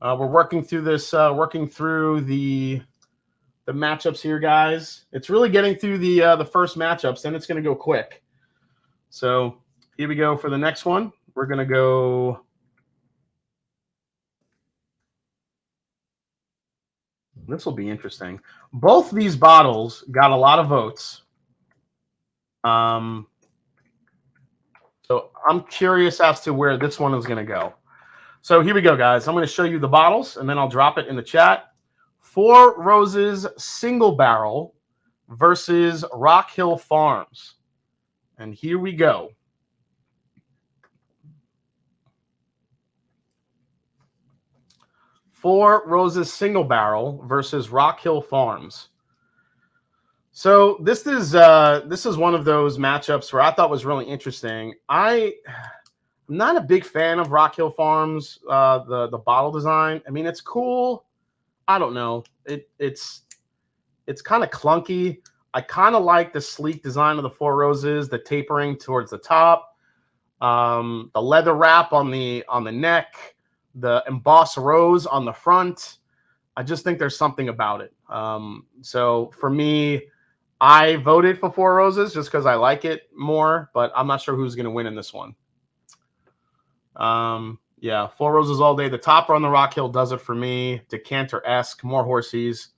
We're working through this, working through the matchups here, guys. It's really getting through the first matchups, then it's going to go quick. So here we go for the next one. We're going to go. This will be interesting. Both these bottles got a lot of votes. So I'm curious as to where this one is going to go. So here we go, guys. I'm going to show you the bottles, and then I'll drop it in the chat. Four Roses Single Barrel versus Rock Hill Farms. And here we go. Four Roses Single Barrel versus Rock Hill Farms. So this is one of those matchups where I thought was really interesting. I'm not a big fan of Rock Hill Farms, the bottle design. I mean, it's cool. I don't know. It's kind of clunky. I kind of like the sleek design of the Four Roses, the tapering towards the top, the leather wrap on the neck, the embossed rose on the front. I just think there's something about it. So for me, I voted for Four Roses just because I like it more, but I'm not sure who's going to win in this one. Yeah, Four Roses all day. The topper on the Rock Hill does it for me. Decanter-esque, more horsies.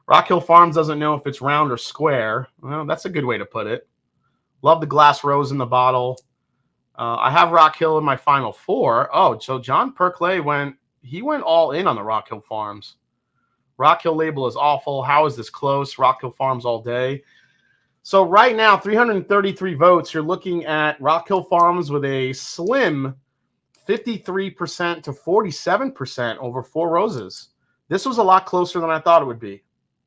Rock Hill Farms doesn't know if it's round or square. Well, that's a good way to put it. Love the glass rose in the bottle. I have Rock Hill in my final four. Oh, so John Perclay went all in on the Rock Hill Farms. Rock Hill label is awful. How is this close? Rock Hill Farms all day. So right now, 333 votes. You're looking at Rock Hill Farms with a slim 53% to 47% over Four Roses. This was a lot closer than I thought it would be.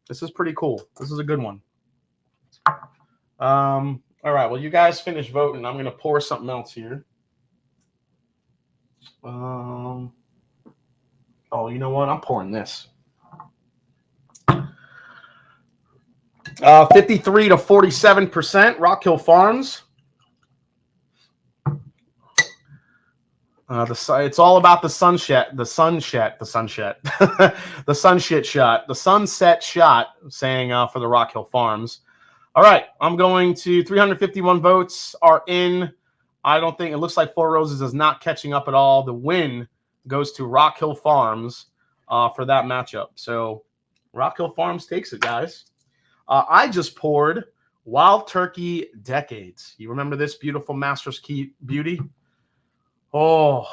This is pretty cool. This is a good one. All right, well, you guys finish voting. I'm going to pour something else here. Oh, you know what? I'm pouring this. 53 to 47%, Rock Hill Farms. It's all about the sunset shot, the sunset shot, saying for the Rock Hill Farms. All right, I'm going to 351 votes are in. I don't think it looks like Four Roses is not catching up at all. The win goes to Rock Hill Farms for that matchup. So Rock Hill Farms takes it, guys. I just poured Wild Turkey Decades. You remember this beautiful Master's Key beauty? Oh,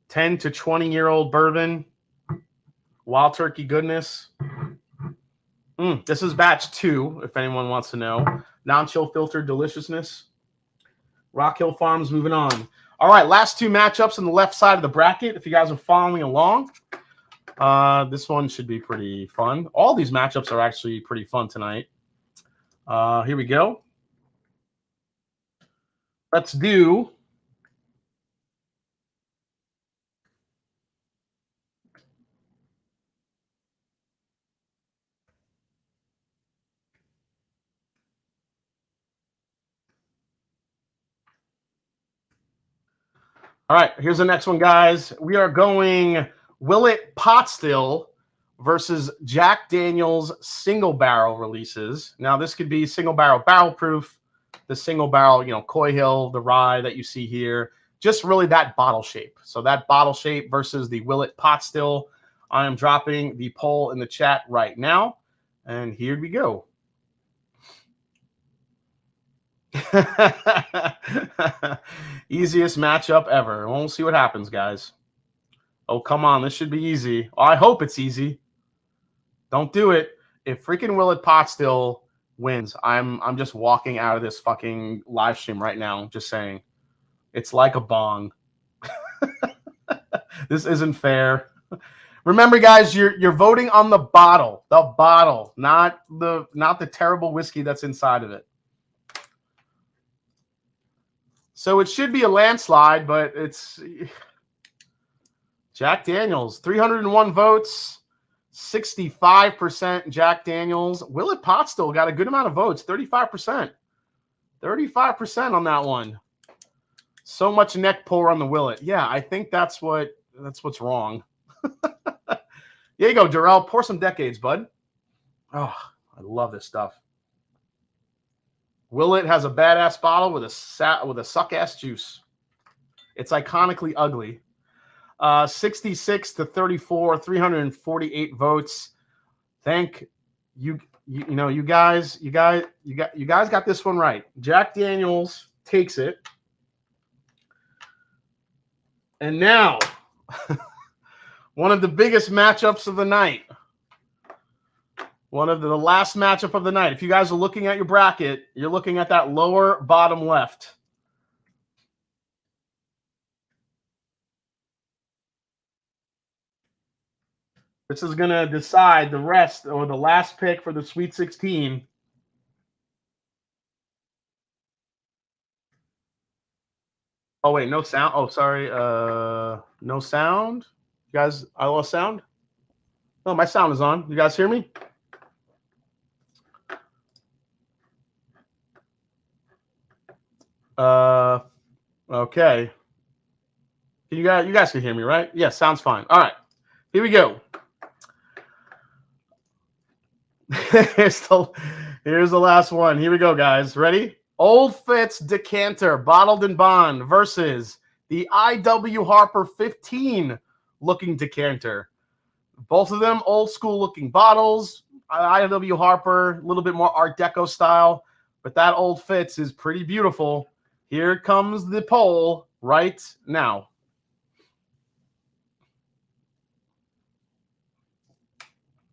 10 to 20-year-old bourbon. Wild Turkey goodness. This is batch 2, if anyone wants to know. Non-chill filtered deliciousness. Rock Hill Farms moving on. All right, last two matchups on the left side of the bracket. If you guys are following along, this one should be pretty fun. All these matchups are actually pretty fun tonight. Here we go. Let's do all right, here's the next one, guys. We are going Willet Pot Still versus Jack Daniel's single barrel releases. Now, this could be single barrel proof, the single barrel, Coy Hill, the rye that you see here, just really that bottle shape. So that bottle shape versus the Willet Pot Still. I am dropping the poll in the chat right now, and here we go. Easiest matchup ever. We'll see what happens, guys. Oh, come on. This should be easy. Oh, I hope it's easy. Don't do it. If freaking Willet Pot Still wins, I'm just walking out of this fucking live stream right now. Just saying. It's like a bong. This isn't fair. Remember, guys, you're voting on the bottle. The bottle, not the terrible whiskey that's inside of it. So it should be a landslide, but it's Jack Daniels, 301 votes, 65% Jack Daniels. Willet Pot still got a good amount of votes, 35%. 35% on that one. So much neck puller on the Willet. Yeah, I think that's what's wrong. There you go, Darrell. Pour some decades, bud. Oh, I love this stuff. Willet has a badass bottle with a suck-ass juice. It's iconically ugly. 66 to 34, 348 votes. Thank you. You guys got this one right. Jack Daniels takes it. And now, one of the biggest matchups of the night. One of the last matchup of the night. If you guys are looking at your bracket, you're looking at that lower bottom left. This is going to decide the rest or the last pick for the Sweet 16. Oh, wait, no sound. Oh, sorry. No sound. You guys, I lost sound? Oh, my sound is on. You guys hear me? Okay. You guys can hear me, right? Yeah, sounds fine. All right. Here we go. Here's the last one. Here we go, guys. Ready? Old Fitz Decanter, Bottled in Bond versus the I.W. Harper 15 looking decanter. Both of them old school looking bottles. I.W. Harper, a little bit more Art Deco style, but that Old Fitz is pretty beautiful. Here comes the poll right now.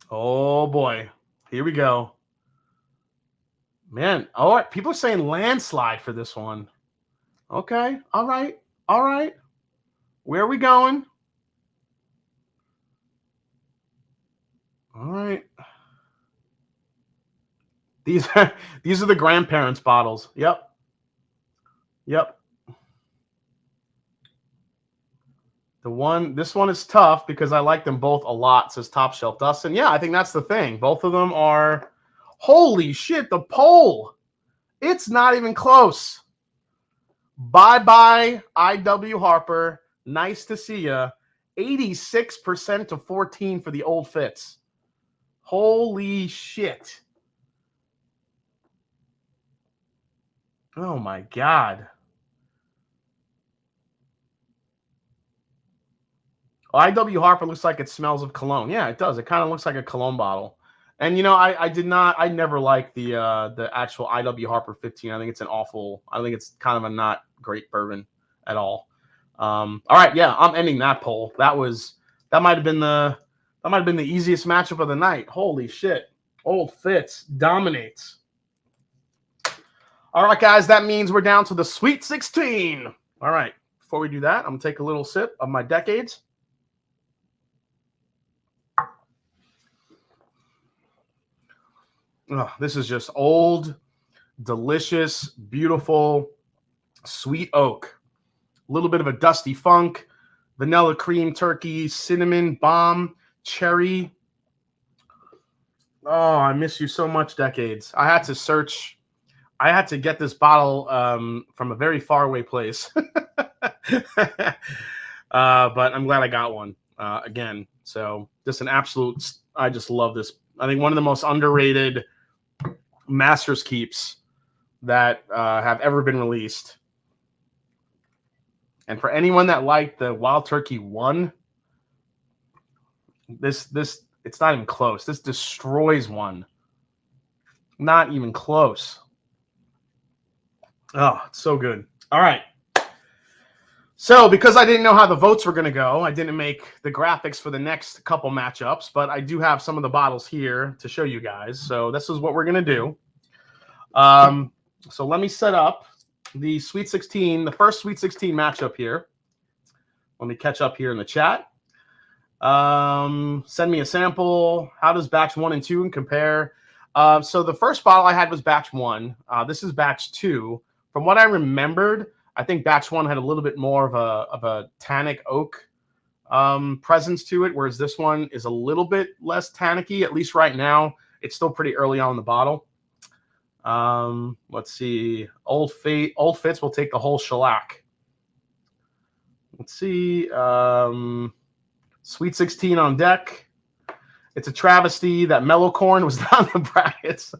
Oh boy. Here we go. Man, all right. People are saying landslide for this one. Okay. All right. All right. Where are we going? All right. These are the grandparents' bottles. Yep. Yep. This one is tough because I like them both a lot, says Top Shelf Dustin. Yeah, I think that's the thing. Both of them are, holy shit, the poll. It's not even close. Bye-bye, I.W. Harper. Nice to see ya. 86% to 14 for the Old Fitz. Holy shit. Oh, my God. I.W. Harper looks like it smells of cologne. Yeah, it does. It kind of looks like a cologne bottle. And, you know, I never liked the actual I.W. Harper 15. I think it's it's kind of a not great bourbon at all. All right, yeah, I'm ending that poll. That might have been the easiest matchup of the night. Holy shit. Old Fitz dominates. All right, guys, that means we're down to the Sweet 16. All right, before we do that, I'm going to take a little sip of my decades. Oh, this is just old, delicious, beautiful, sweet oak. A little bit of a dusty funk, vanilla cream turkey, cinnamon, bomb, cherry. Oh, I miss you so much, decades. I had to get this bottle from a very far away place. But I'm glad I got one again. So just an absolute, I just love this. I think one of the most underrated Master's Keeps that have ever been released. And for anyone that liked the Wild Turkey 1, this it's not even close. This destroys one. Not even close. Oh, it's so good. All right. So because I didn't know how the votes were going to go, I didn't make the graphics for the next couple matchups, but I do have some of the bottles here to show you guys. So this is what we're going to do. So let me set up the Sweet 16, the first Sweet 16 matchup here. Let me catch up here in the chat. Send me a sample. How does batch 1 and 2 compare? So the first bottle I had was batch 1. This is batch 2. From what I remembered, I think batch 1 had a little bit more of a tannic oak presence to it, whereas this one is a little bit less tannicky, at least right now. It's still pretty early on in the bottle. Let's see. Old Fitz will take the whole shellac. Let's see. Sweet 16 on deck. It's a travesty that Mellow Corn was not in the brackets.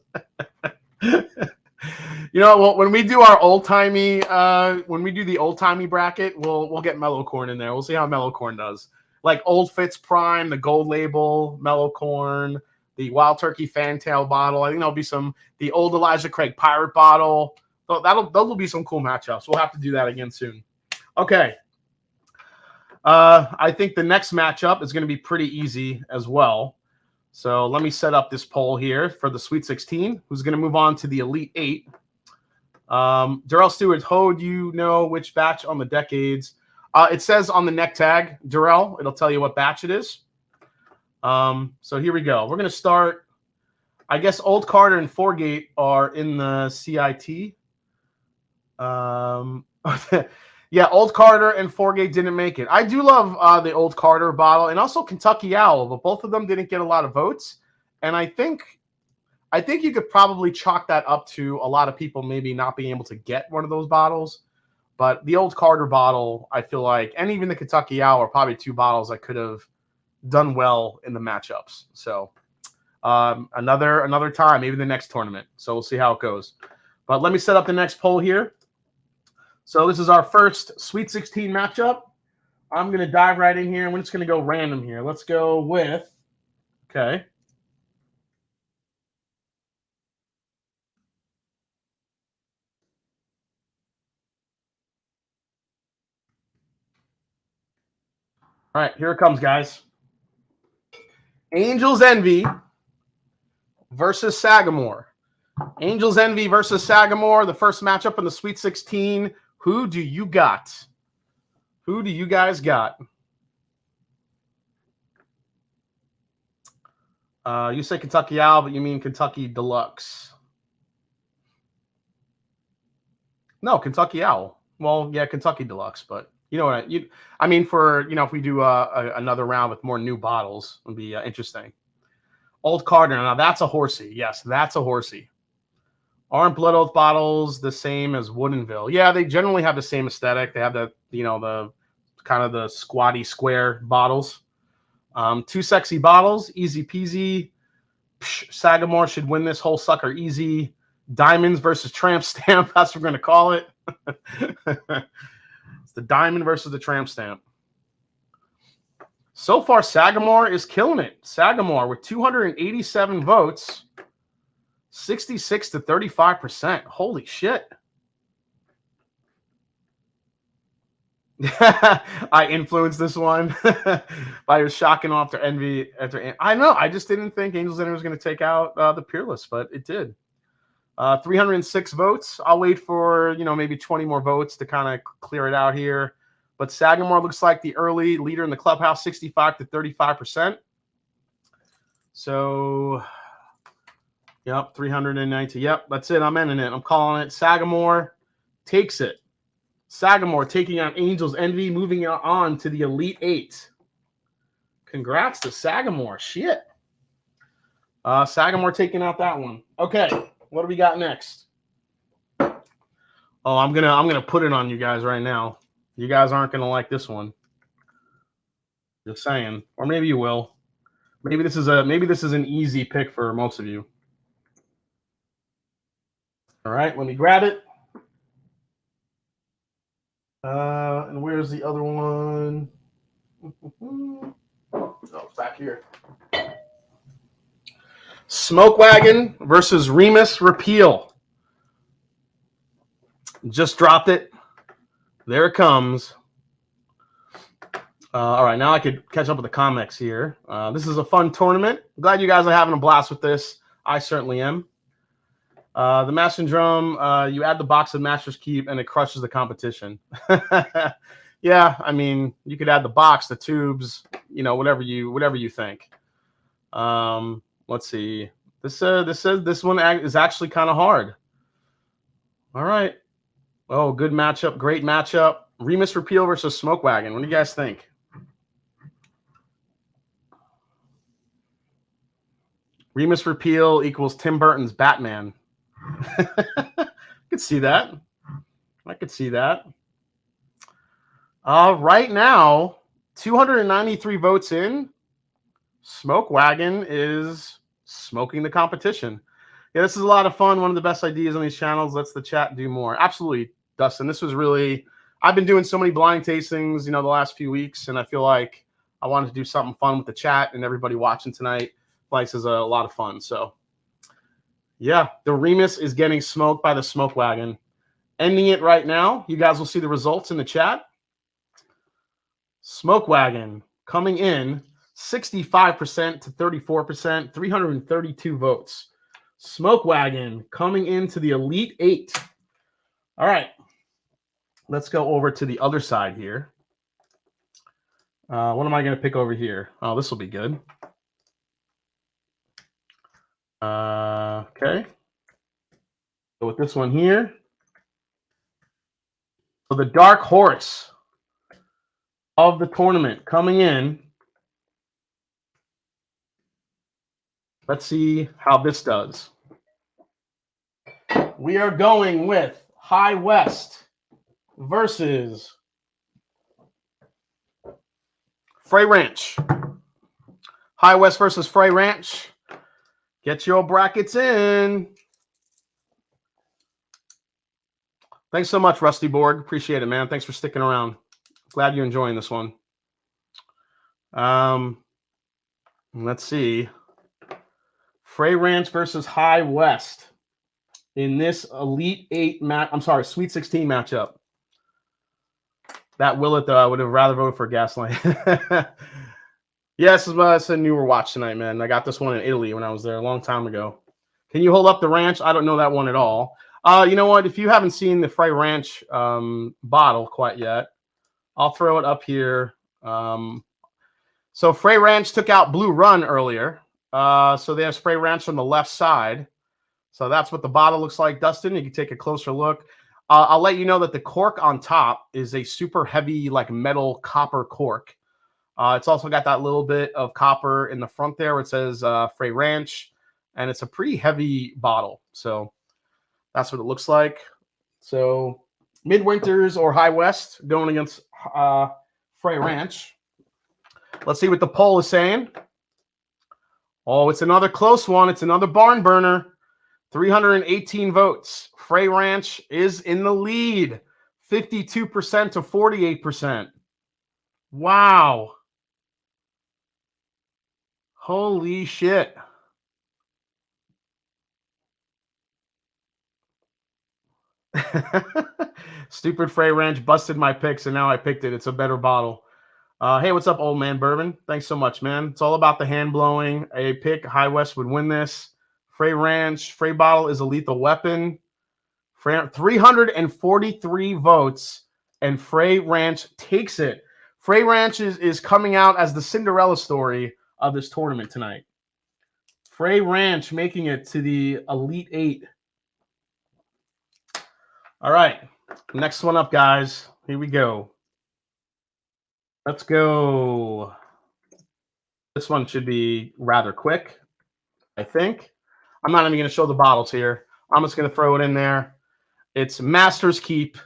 You know, well, when we do our old-timey, when we do the old-timey bracket, we'll get Mellow Corn in there. We'll see how Mellow Corn does. Like Old Fitz Prime, the Gold Label, Mellow Corn, the Wild Turkey Fantail bottle. I think there'll be some, the old Elijah Craig Pirate bottle. So those will be some cool matchups. We'll have to do that again soon. Okay. I think the next matchup is going to be pretty easy as well. So let me set up this poll here for the Sweet 16, who's going to move on to the Elite 8. Darrell Stewart, Ho, do you know which batch on the decades? It says on the neck tag, Darrell. It'll tell you what batch it is. So here we go. We're going to start. I guess Old Carter and Forgate are in the CIT. Yeah, Old Carter and Forgate didn't make it. I do love the Old Carter bottle and also Kentucky Owl, but both of them didn't get a lot of votes. And I think you could probably chalk that up to a lot of people maybe not being able to get one of those bottles. But the Old Carter bottle, I feel like, and even the Kentucky Owl are probably two bottles that could have done well in the matchups. So another time, maybe the next tournament. So we'll see how it goes. But let me set up the next poll here. So this is our first Sweet 16 matchup. I'm going to dive right in here, and we're just going to go random here. Let's go with, okay. All right, here it comes, guys. Angel's Envy versus Sagamore. Angel's Envy versus Sagamore, the first matchup in the Sweet 16. Who do you got? Who do you guys got? You say Kentucky Owl, but you mean Kentucky Deluxe. No, Kentucky Owl. Well, yeah, Kentucky Deluxe, but you know what I mean, for, you know, if we do another round with more new bottles, it would be interesting. Old Carter. Now that's a horsey. Yes, that's a horsey. Aren't Blood Oath bottles the same as Woodinville? Yeah, they generally have the same aesthetic. They have the, you know, the kind of the squatty square bottles. Two sexy bottles, easy peasy. Psh, Sagamore should win this whole sucker easy. Diamonds versus Tramp Stamp. That's what we're going to call it. It's the Diamond versus the Tramp Stamp. So far, Sagamore is killing it. Sagamore with 287 votes. 66 to 35%. Holy shit. I influenced this one by shocking off their envy. I know. I just didn't think Angel's Envy was going to take out the Peerless, but it did. 306 votes. I'll wait for, you know, maybe 20 more votes to kind of clear it out here. But Sagamore looks like the early leader in the clubhouse, 65 to 35%. So... Yep, 390. Yep, that's it. I'm ending it. I'm calling it. Sagamore takes it. Sagamore taking on Angel's Envy, moving on to the Elite 8. Congrats to Sagamore. Shit. Sagamore taking out that one. Okay, what do we got next? Oh, I'm gonna put it on you guys right now. You guys aren't gonna like this one. Just saying, or maybe you will. Maybe this is an easy pick for most of you. All right, let me grab it. And where's the other one? Oh, it's back here. Smoke Wagon versus Remus Repeal. Just dropped it. There it comes. All right, now I could catch up with the comics here. This is a fun tournament. I'm glad you guys are having a blast with this. I certainly am. The Master Drum, you add the box of Master's Keep and it crushes the competition. Yeah, I mean, you could add the box, the tubes, you know, whatever you think. Let's see. This one is actually kind of hard. All right. Oh, good matchup, great matchup. Remus Repeal versus Smoke Wagon. What do you guys think? Remus repeal equals Tim Burton's Batman. I could see that. I could see that. Right now, 293 votes in. Smoke Wagon is smoking the competition. Yeah, this is a lot of fun. One of the best ideas on these channels. Let's the chat do more. Absolutely, Dustin. This was really, I've been doing so many blind tastings, the last few weeks, and I feel like I wanted to do something fun with the chat and everybody watching tonight. This is a lot of fun. So, yeah, the Remus is getting smoked by the Smoke Wagon. Ending it right now. You guys will see the results in the chat. Smoke Wagon coming in 65% to 34%, 332 votes. Smoke Wagon coming into the Elite 8. All right. Let's go over to the other side here. What am I going to pick over here? Oh, this will be good. Okay. So with this one here. So the dark horse of the tournament coming in. Let's see how this does. We are going with High West versus Frey Ranch. High West versus Frey Ranch. Get your brackets in. Thanks so much, Rusty Borg. Appreciate it, man. Thanks for sticking around. Glad you're enjoying this one. Let's see. Frey Ranch versus High West in this Elite 8 match. I'm sorry, Sweet 16 matchup. That Willet, though, I would have rather voted for Gaslight. Yes, it's a newer watch tonight, man. I got this one in Italy when I was there a long time ago. Can you hold up the ranch? I don't know that one at all. You know what? If you haven't seen the Frey Ranch bottle quite yet, I'll throw it up here. So Frey Ranch took out Blue Run earlier. So there's Frey Ranch on the left side. So that's what the bottle looks like, Dustin. You can take a closer look. I'll let you know that the cork on top is a super heavy, like metal copper cork. It's also got that little bit of copper in the front there where it says Frey Ranch, and it's a pretty heavy bottle. So that's what it looks like. So Midwinters or High West going against Frey Ranch. Let's see what the poll is saying. Oh, it's another close one. It's another barn burner. 318 votes. Frey Ranch is in the lead. 52% to 48%. Wow. Holy shit. Stupid Frey Ranch busted my picks, and now I picked it. It's a better bottle. Hey, what's up, old man Bourbon? Thanks so much, man. It's all about the hand blowing. A pick, High West would win this. Frey Ranch, Frey bottle is a lethal weapon. 343 votes, and Frey Ranch takes it. Frey Ranch is coming out as the Cinderella story of this tournament tonight. Frey Ranch making it to the Elite 8. All right, next one up, guys. Here we go. Let's go. This one should be rather quick, I think. I'm not even going to show the bottles here. I'm just going to throw it in there. It's Master's Keep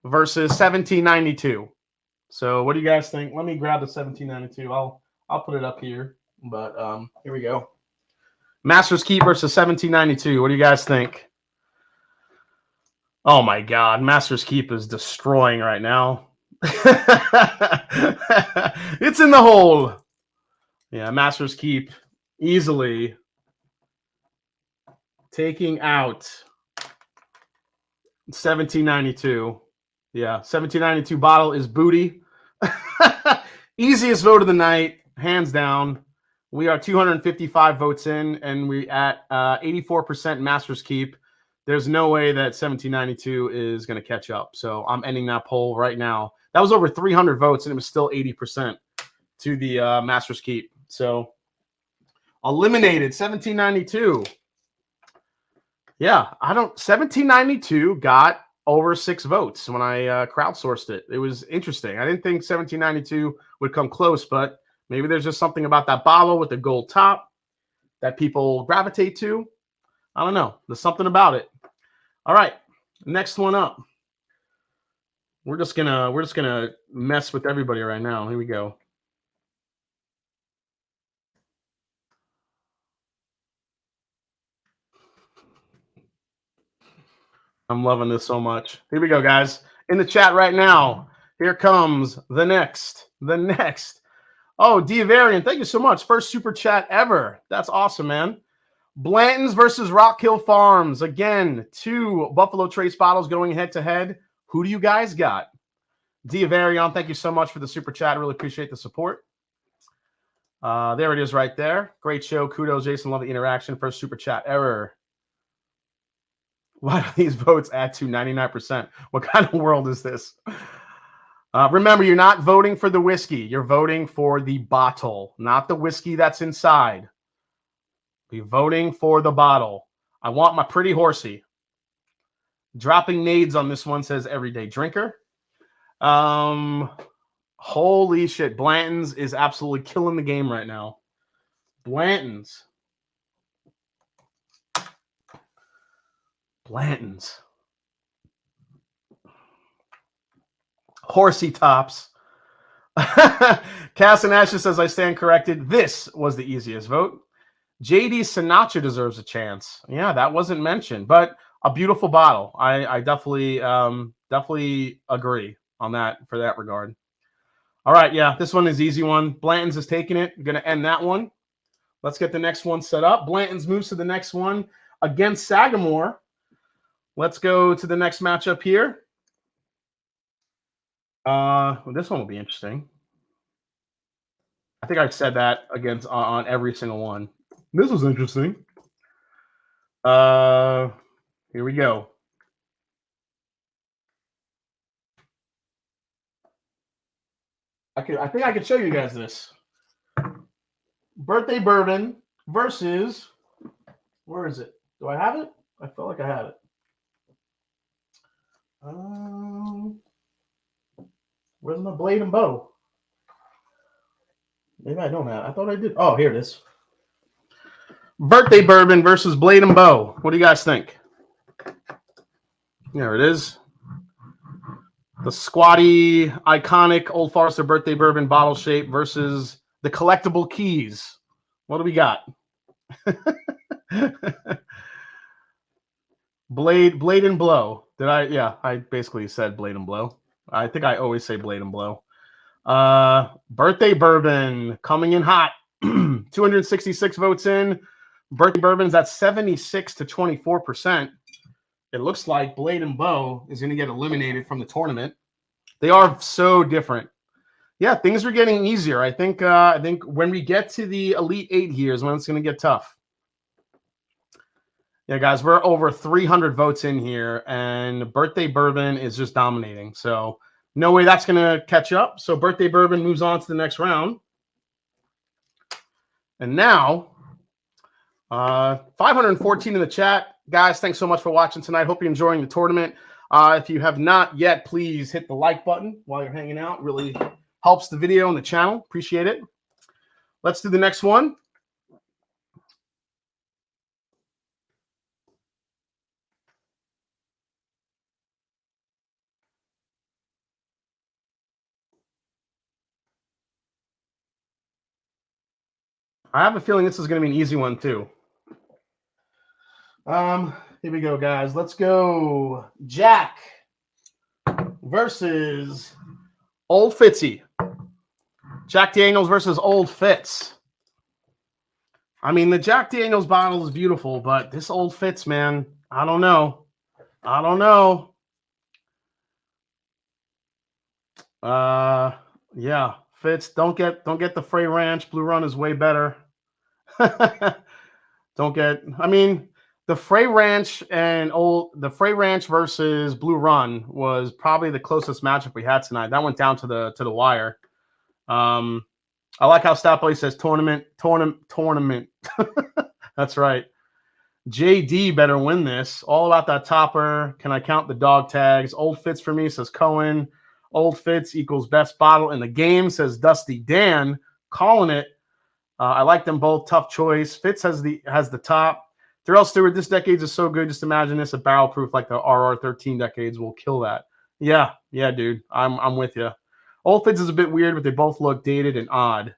versus 1792. So what do you guys think? Let me grab the 1792. I'll put it up here. But here we go. Master's Keep versus 1792. What do you guys think? Oh, my God. Master's Keep is destroying right now. It's in the hole. Yeah, Master's Keep easily taking out 1792. Yeah, 1792 bottle is booty. Easiest vote of the night, hands down. We are 255 votes in, and we at 84% Master's Keep. There's no way that 1792 is going to catch up. So I'm ending that poll right now. That was over 300 votes, and it was still 80% to the Master's Keep. So eliminated 1792. Yeah, 1792 got over 6 votes when I crowdsourced it. It was interesting. I didn't think 1792 would come close, but maybe there's just something about that bottle with the gold top that people gravitate to. I don't know. There's something about it. All right, next one up. We're just gonna mess with everybody right now. Here we go. I'm loving this so much. Here we go, guys. In the chat right now. Here comes the next. Oh, Diavarian, thank you so much. First super chat ever. That's awesome, man. Blanton's versus Rock Hill Farms. Again, 2 Buffalo Trace bottles going head to head. Who do you guys got? Diavarian, thank you so much for the super chat. I really appreciate the support. There it is right there. Great show. Kudos, Jason. Love the interaction. First super chat ever. Why do these votes add to 99%? What kind of world is this? Remember, you're not voting for the whiskey. You're voting for the bottle, not the whiskey that's inside. You're voting for the bottle. I want my pretty horsey. Dropping nades on this one, says Everyday Drinker. Holy shit. Blanton's is absolutely killing the game right now. Blanton's. Horsey tops. Cass and Ashes says, I stand corrected. This was the easiest vote. JD Sinatra deserves a chance. Yeah, that wasn't mentioned, but a beautiful bottle. I definitely agree on that for that regard. All right, yeah, this one is easy one. Blanton's is taking it. Going to end that one. Let's get the next one set up. Blanton's moves to the next one against Sagamore. Let's go to the next matchup here. This one will be interesting. I think I've said that against on every single one. This was interesting. Here we go. I think I could show you guys this. Birthday Bourbon versus, where is it? Do I have it? I feel like I have it. Where's my blade and bow? Maybe I don't have it. I thought I did. Oh, here it is. Birthday Bourbon versus Blade and Bow. What do you guys think? There it is. The squatty, iconic Old Forester Birthday Bourbon bottle shape versus the collectible keys. What do we got? Blade and Blow. Did I? Yeah, I basically said Blade and Blow. I think I always say Blade and Blow. Birthday Bourbon coming in hot. 266 votes in. Birthday Bourbon's at 76 to 24%. It looks like Blade and Bow is going to get eliminated from the tournament. They are so different. Yeah, things are getting easier. I think when we get to the Elite 8 here is when it's going to get tough. Yeah, guys, we're over 300 votes in here, and Birthday Bourbon is just dominating. So no way that's going to catch up. So Birthday Bourbon moves on to the next round. And now, 514 in the chat. Guys, thanks so much for watching tonight. Hope you're enjoying the tournament. If you have not yet, please hit the like button while you're hanging out. It really helps the video and the channel. Appreciate it. Let's do the next one. I have a feeling this is going to be an easy one too. Here we go, guys. Let's go. Jack versus Old Fitzy. Jack Daniels versus Old Fitz. I mean, the Jack Daniels bottle is beautiful, but this Old Fitz, man, I don't know. Yeah, Fitz, don't get the Frey Ranch. Blue Run is way better. I mean, the Frey Ranch versus Blue Run was probably the closest matchup we had tonight. That went down to the wire. I like how Stat Boy says tournament. That's right. JD better win this. All about that topper. Can I count the dog tags? Old Fitz for me, says Cohen. Old Fitz equals best bottle in the game, says Dusty Dan. Calling it. I like them both. Tough choice. Fitz has the top. Darrell Stewart, this Decades is so good. Just imagine this a barrel proof like the RR13 Decades will kill that. Yeah, dude. I'm with you. Old Fitz is a bit weird, but they both look dated and odd.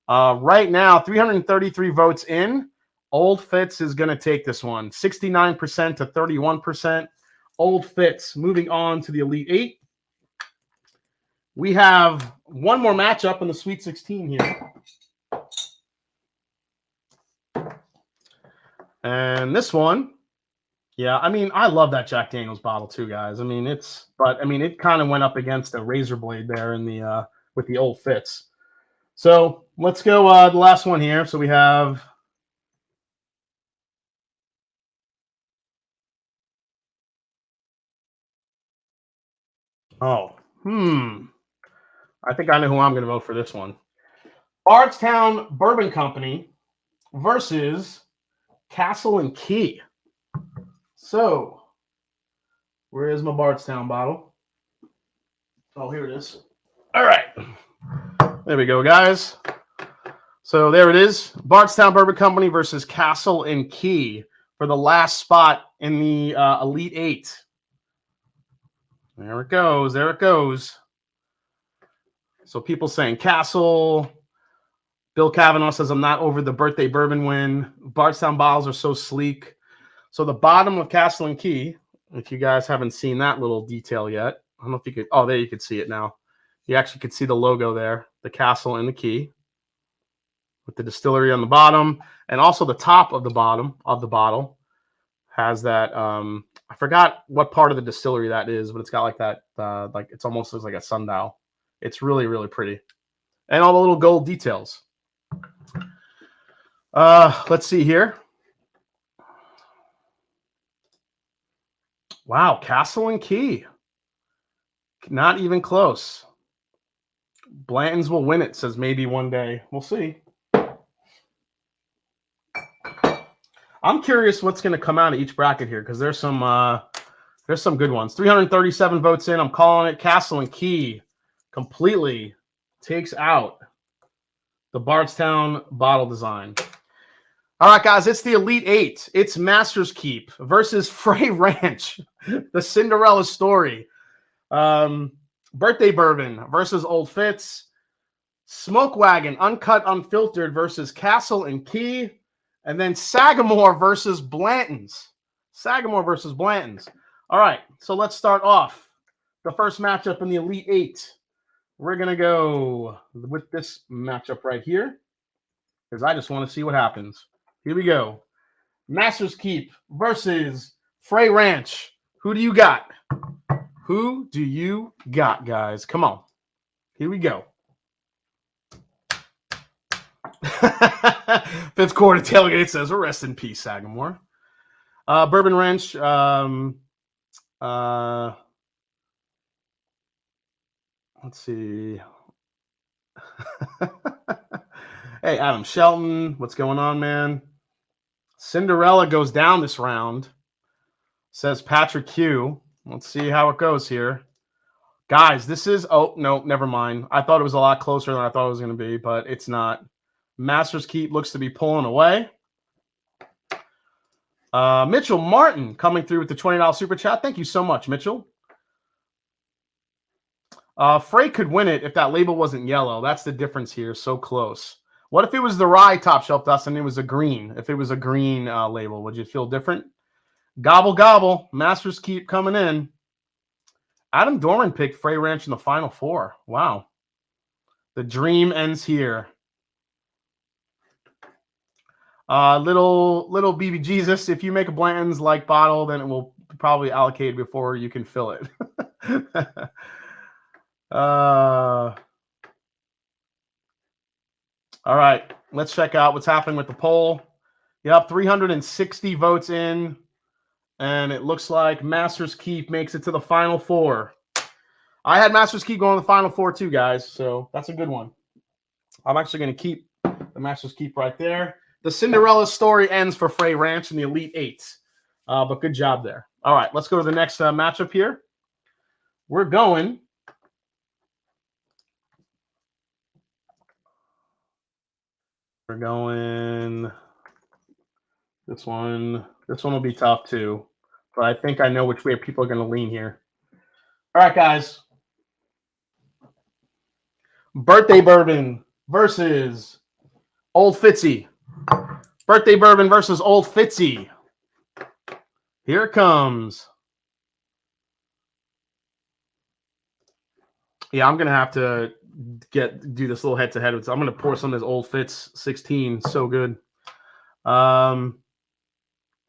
Right now, 333 votes in. Old Fitz is going to take this one. 69% to 31%. Old Fitz. Moving on to the Elite Eight. We have one more matchup in the Sweet 16 here. And this one, yeah, I mean, I love that Jack Daniels bottle too, guys. I mean, it kind of went up against a razor blade there in the with the Old Fitz. So let's go the last one here. So we have I think I know who I'm going to vote for this one. Bardstown Bourbon Company versus Castle and Key. So, where is my Bardstown bottle? Oh, here it is. All right. There we go, guys. So, there it is. Bardstown Bourbon Company versus Castle and Key for the last spot in the Elite Eight. There it goes. There it goes. So, people saying Castle. Bill Kavanaugh says, I'm not over the birthday bourbon win. Bardstown bottles are so sleek. So the bottom of Castle and Key, if you guys haven't seen that little detail yet, I don't know if you could, oh, there you could see it now. You actually could see the logo there, the Castle and the Key with the distillery on the bottom. And also the top of the bottom of the bottle has that, I forgot what part of the distillery that is, but it's got like that, like it's almost looks like a sundial. It's really, really pretty. And all the little gold details. Let's see here. Wow, Castle and Key. Not even close. Blanton's will win it, says maybe one day. We'll see. I'm curious what's going to come out of each bracket here because there's some good ones. 337 votes in. I'm calling it. Castle and Key completely takes out the Bardstown bottle design. All right, guys, it's the Elite Eight. It's Master's Keep versus Frey Ranch, the Cinderella story. Birthday Bourbon versus Old Fitz. Smoke Wagon, Uncut, Unfiltered versus Castle and Key. And then Sagamore versus Blanton's. Sagamore versus Blanton's. All right, so let's start off the first matchup in the Elite Eight. We're going to go with this matchup right here because I just want to see what happens. Here we go. Master's Keep versus Frey Ranch. Who do you got? Who do you got, guys? Come on. Here we go. Fifth quarter tailgate says, rest in peace, Sagamore. Bourbon Ranch. Let's see. Hey, Adam Shelton. What's going on, man? Cinderella goes down this round, says Patrick Q. Let's see how it goes here. Guys, this is... Oh, no, never mind. I thought it was a lot closer than I thought it was going to be, but it's not. Master's Keep looks to be pulling away. Mitchell Martin coming through with the $20 super chat. Thank you so much, Mitchell. Frey could win it if that label wasn't yellow. That's the difference here. So close. What if it was the rye top shelf dust and it was a green? If it was a green label, would you feel different? Gobble, gobble. Masters Keep coming in. Adam Dorman picked Frey Ranch in the Final Four. Wow. The dream ends here. Little BB Jesus, if you make a Blanton's like bottle, then it will probably allocate before you can fill it. All right, let's check out what's happening with the poll. Yep, 360 votes in, and it looks like Masters Keep makes it to the Final Four. I had Masters Keep going to the Final Four too, guys, so that's a good one. I'm actually going to keep the Masters Keep right there. The Cinderella story ends for Frey Ranch in the Elite Eight, but good job there. All right, let's go to the next matchup here. We're going... We're going this one. This one will be tough too, but I think I know which way people are going to lean here. All right, guys. Birthday Bourbon versus Old Fitzy. Birthday Bourbon versus Old Fitzy. Here it comes. Yeah, I'm gonna have to do this little head to head. I'm gonna pour some of this Old Fitz 16. So good.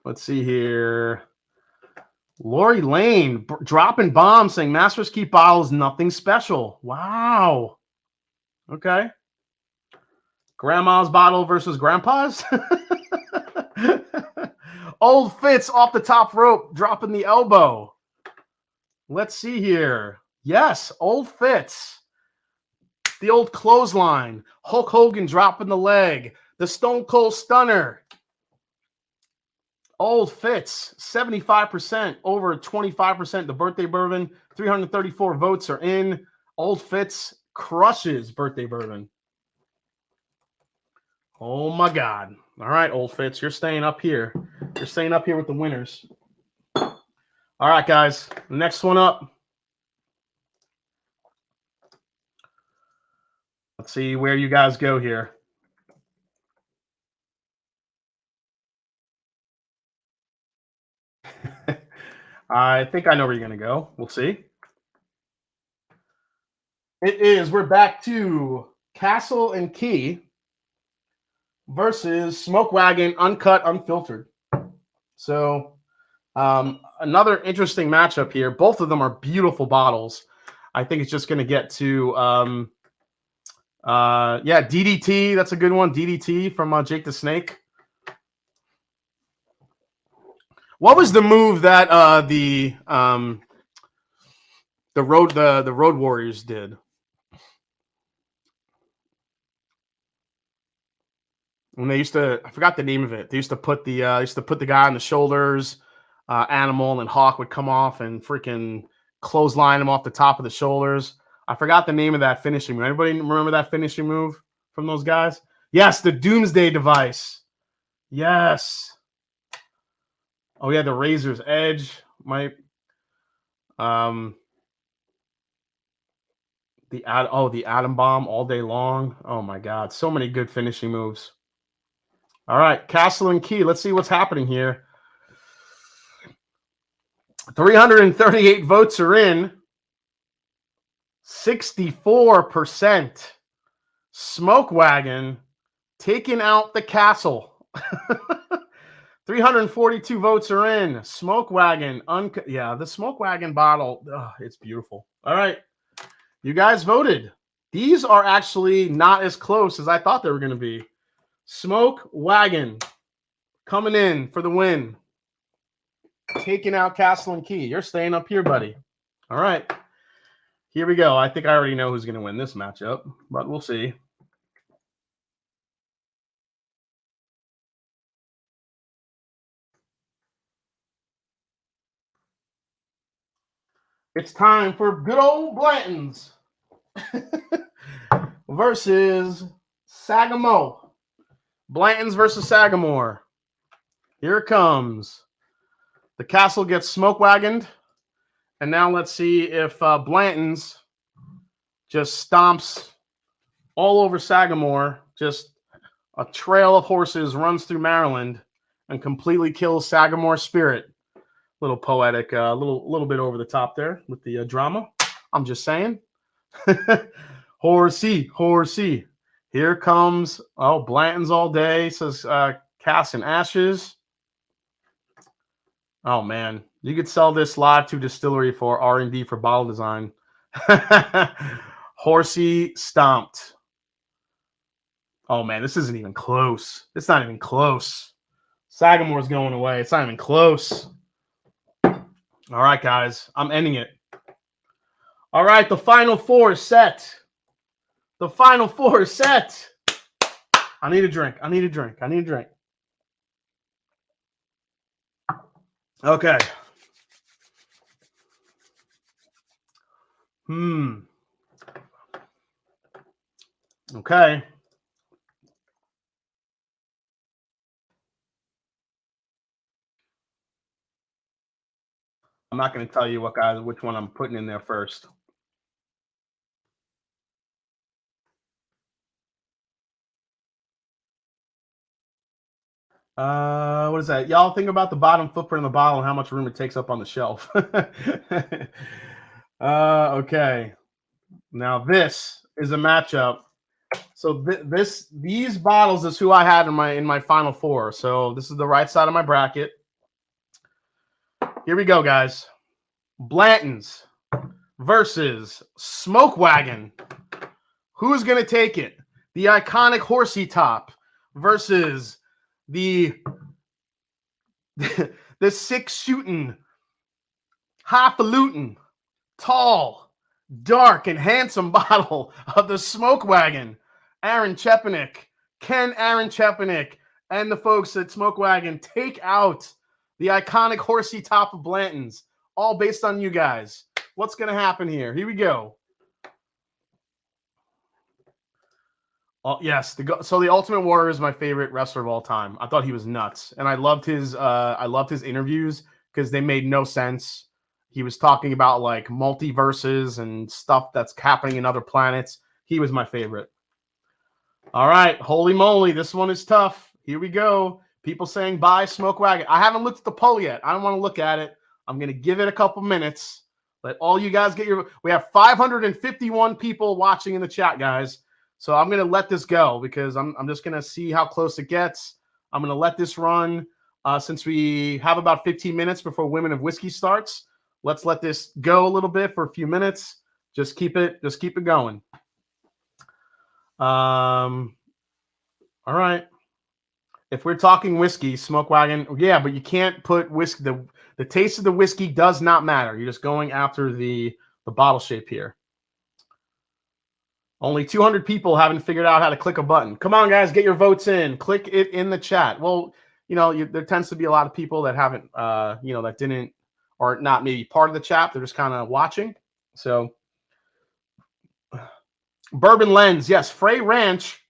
Let's see here. Lori Lane dropping bombs, saying Masters Keep bottles, nothing special. Wow. Okay. Grandma's bottle versus Grandpa's. Old Fitz off the top rope, dropping the elbow. Let's see here. Yes, Old Fitz. The old clothesline. Hulk Hogan dropping the leg. The Stone Cold Stunner. Old Fitz, 75%, over 25%. The Birthday Bourbon, 334 votes are in. Old Fitz crushes Birthday Bourbon. Oh, my God. All right, Old Fitz, you're staying up here. You're staying up here with the winners. All right, guys. Next one up. Let's see where you guys go here. I think I know where you're going to go. We'll see. It is. We're back to Castle and Key versus Smoke Wagon, uncut, unfiltered. So another interesting matchup here. Both of them are beautiful bottles. I think it's just going to get to, yeah, DDT. That's a good one. DDT from Jake the Snake. What was the move that the Road Warriors did? When they used to, I forgot the name of it. They used to put the guy on the shoulders, Animal, and Hawk would come off and freaking clothesline him off the top of the shoulders. I forgot the name of that finishing move. Anybody remember that finishing move from those guys? Yes, the Doomsday Device. Yes. Oh yeah, the Razor's Edge. The Atom Bomb all day long. Oh my God, so many good finishing moves. All right, Castle and Key. Let's see what's happening here. 338 votes are in. 64%. Smoke Wagon taking out the Castle. 342 votes are in. Smoke Wagon. Yeah, the Smoke Wagon bottle. It's beautiful. All right. You guys voted. These are actually not as close as I thought they were going to be. Smoke Wagon coming in for the win. Taking out Castle and Key. You're staying up here, buddy. All right. Here we go. I think I already know who's going to win this matchup, but we'll see. It's time for good old Blanton's versus Sagamore. Blanton's versus Sagamore. Here it comes. The Castle gets Smoke Wagoned. And now let's see if Blanton's just stomps all over Sagamore. Just a trail of horses runs through Maryland and completely kills Sagamore's spirit. Little poetic, little bit over the top there with the drama. I'm just saying. Horsey. Here comes, Blanton's all day, says Cass and Ashes. Oh, man. You could sell this live to distillery for R&D for bottle design. Horsey stomped. Oh, man, this isn't even close. It's not even close. Sagamore's going away. It's not even close. All right, guys. I'm ending it. All right, the final four is set. The final four is set. I need a drink. Okay. Okay. I'm not going to tell you which one I'm putting in there first. What is that? Y'all think about the bottom footprint of the bottle and how much room it takes up on the shelf. Okay. Now this is a matchup. So these bottles is who I had in my final four. So this is the right side of my bracket. Here we go, guys. Blanton's versus Smoke Wagon. Who's gonna take it? The iconic horsey top versus the the six shooting, highfalutin, tall, dark, and handsome bottle of the Smoke Wagon. Aaron Chepanik, Aaron Chepanik, and the folks at Smoke Wagon take out the iconic horsey top of Blanton's, all based on you guys. What's going to happen here? Here we go. Oh, yes. So the Ultimate Warrior is my favorite wrestler of all time. I thought he was nuts, and I loved his interviews because they made no sense. He was talking about like multiverses and stuff that's happening in other planets. He was my favorite. All right, holy moly, this one is tough. Here we go. People saying buy Smoke Wagon. I haven't looked at the poll yet. I don't want to look at it. I'm going to give it a couple minutes. Let all you guys get your. We have 551 people watching in the chat, guys. So I'm going to let this go because I'm just going to see how close it gets. I'm going to let this run since we have about 15 minutes before Women of Whiskey starts. Let's let this go a little bit for a few minutes. Just keep it going. All right. If we're talking whiskey, Smoke Wagon, yeah, but you can't put whiskey. The taste of the whiskey does not matter. You're just going after the bottle shape here. Only 200 people haven't figured out how to click a button. Come on, guys, get your votes in. Click it in the chat. Well, there tends to be a lot of people that haven't, that didn't, or not maybe part of the chat. They're just kind of watching. So, Bourbon Lens, yes, Frey Ranch.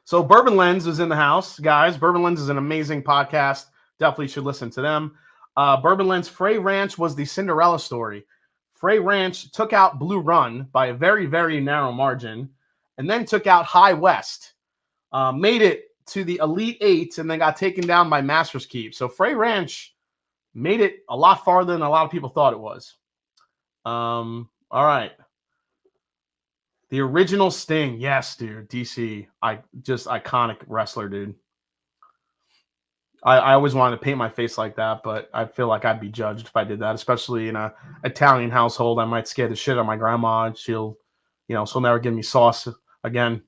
So Bourbon Lens is in the house, guys. Bourbon Lens is an amazing podcast. Definitely should listen to them. Bourbon Lens, Frey Ranch was the Cinderella story. Frey Ranch took out Blue Run by a very, very narrow margin, and then took out High West, made it to the Elite Eight, and then got taken down by Masters Keep. So Frey Ranch made it a lot farther than a lot of people thought it was. All right. The original Sting. Yes, dude. DC. Just iconic wrestler, dude. I always wanted to paint my face like that, but I feel like I'd be judged if I did that, especially in a Italian household. I might scare the shit out of my grandma, and she'll never give me sauce again.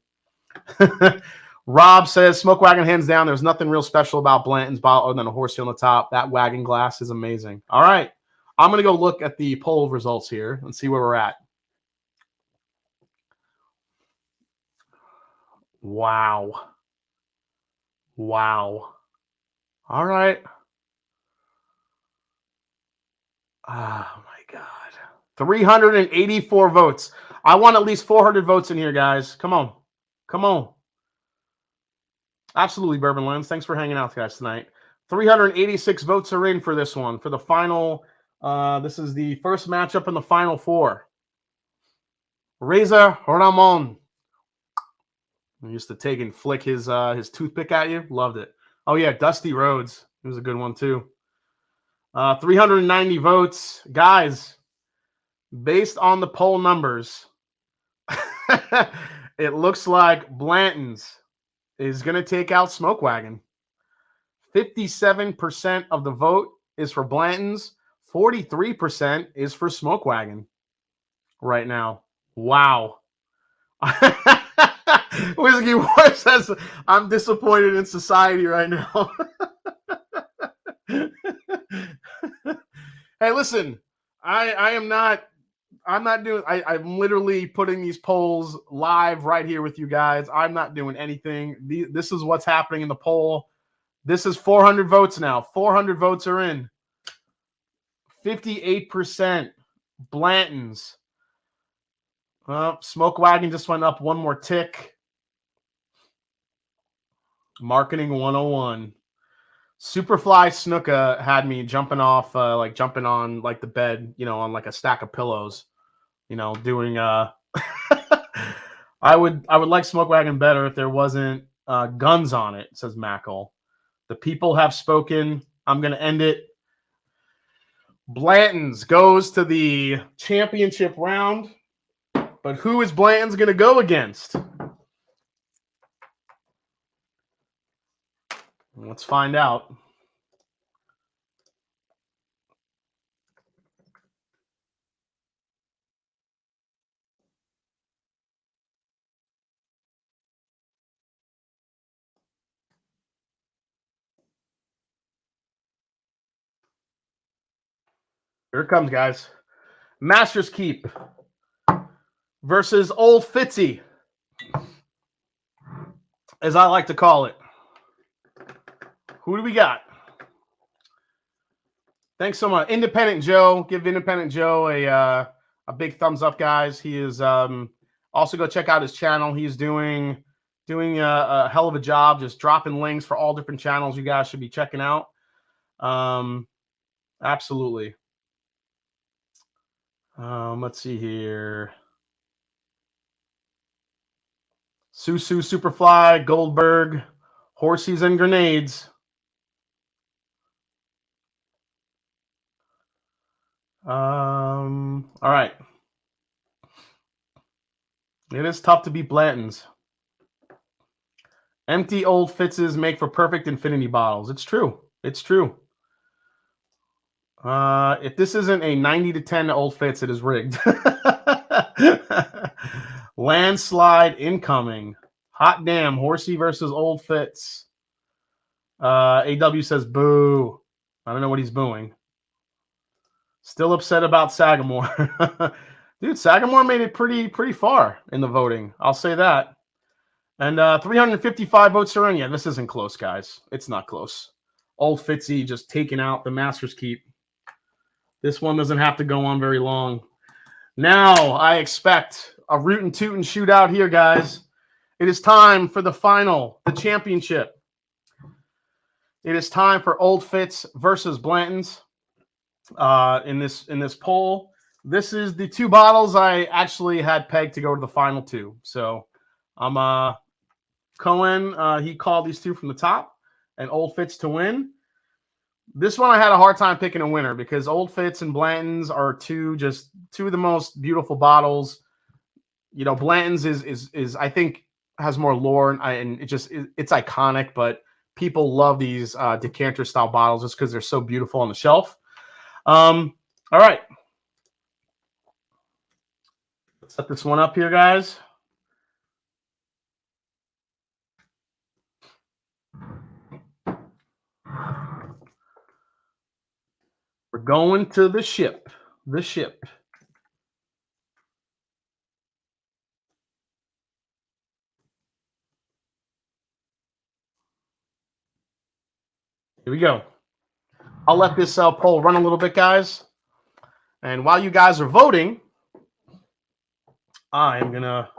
Rob says, Smoke Wagon, hands down. There's nothing real special about Blanton's bottle other than a horsey on the top. That wagon glass is amazing. All right. I'm going to go look at the poll results here and see where we're at. Wow. All right. Oh, my God. 384 votes. I want at least 400 votes in here, guys. Come on. Absolutely, Bourbon Lens. Thanks for hanging out, guys, tonight. 386 votes are in for this one. For the final, this is the first matchup in the final four. Reza Ramon. I used to take and flick his toothpick at you. Loved it. Oh, yeah, Dusty Rhodes. It was a good one, too. 390 votes. Guys, based on the poll numbers, it looks like Blanton's is going to take out Smoke Wagon. 57% of the vote is for Blanton's. 43% is for Smoke Wagon right now. Wow. Whiskey War says, I'm disappointed in society right now. Hey, listen, I'm literally putting these polls live right here with you guys. I'm not doing anything. This is what's happening in the poll. This is 400 votes now. 400 votes are in. 58% Blanton's. Smoke Wagon just went up one more tick. Marketing 101. Superfly Snuka had me jumping off, like jumping on like the bed, you know, on like a stack of pillows, you know, doing I would like Smoke Wagon better if there wasn't guns on it, says Mackle. The people have spoken. I'm gonna end it. Blanton's goes to the championship round, but who is Blanton's gonna go against? Let's find out. Here it comes, guys. Master's Keep versus Old Fitzy, as I like to call it. Who do we got? Thanks so much, Independent Joe. Give Independent Joe a big thumbs up, guys. He is also go check out his channel. He's doing a hell of a job, just dropping links for all different channels you guys should be checking out. Absolutely. Let's see here. Susu Superfly, Goldberg, Horsies and Grenades. All right. It is tough to beat Blanton's. Empty old Fitzes make for perfect infinity bottles. It's true. It's true. If this isn't a 90-10 Old Fitz, it is rigged. Landslide incoming. Hot damn. Horsey versus Old Fitz. AW says boo. I don't know what he's booing. Still upset about Sagamore. Dude, Sagamore made it pretty far in the voting. I'll say that. And 355 votes are in. Yeah, this isn't close, guys. It's not close. Old Fitzy just taking out the Master's Keep. This one doesn't have to go on very long. Now I expect a rootin' tootin' shootout here, guys. It is time for the final, the championship. It is time for Old Fitz versus Blanton's in this poll. This is the two bottles I actually had pegged to go to the final two. So I'm Cohen, he called these two from the top, and Old Fitz to win. This one I had a hard time picking a winner because Old Fitz and Blanton's are two of the most beautiful bottles. You know, Blanton's is I think has more lore and it's iconic, but people love these decanter style bottles just because they're so beautiful on the shelf. All right, let's set this one up here, guys. We're going to the ship. The ship. Here we go. I'll let this poll run a little bit, guys. And while you guys are voting, I'm going to...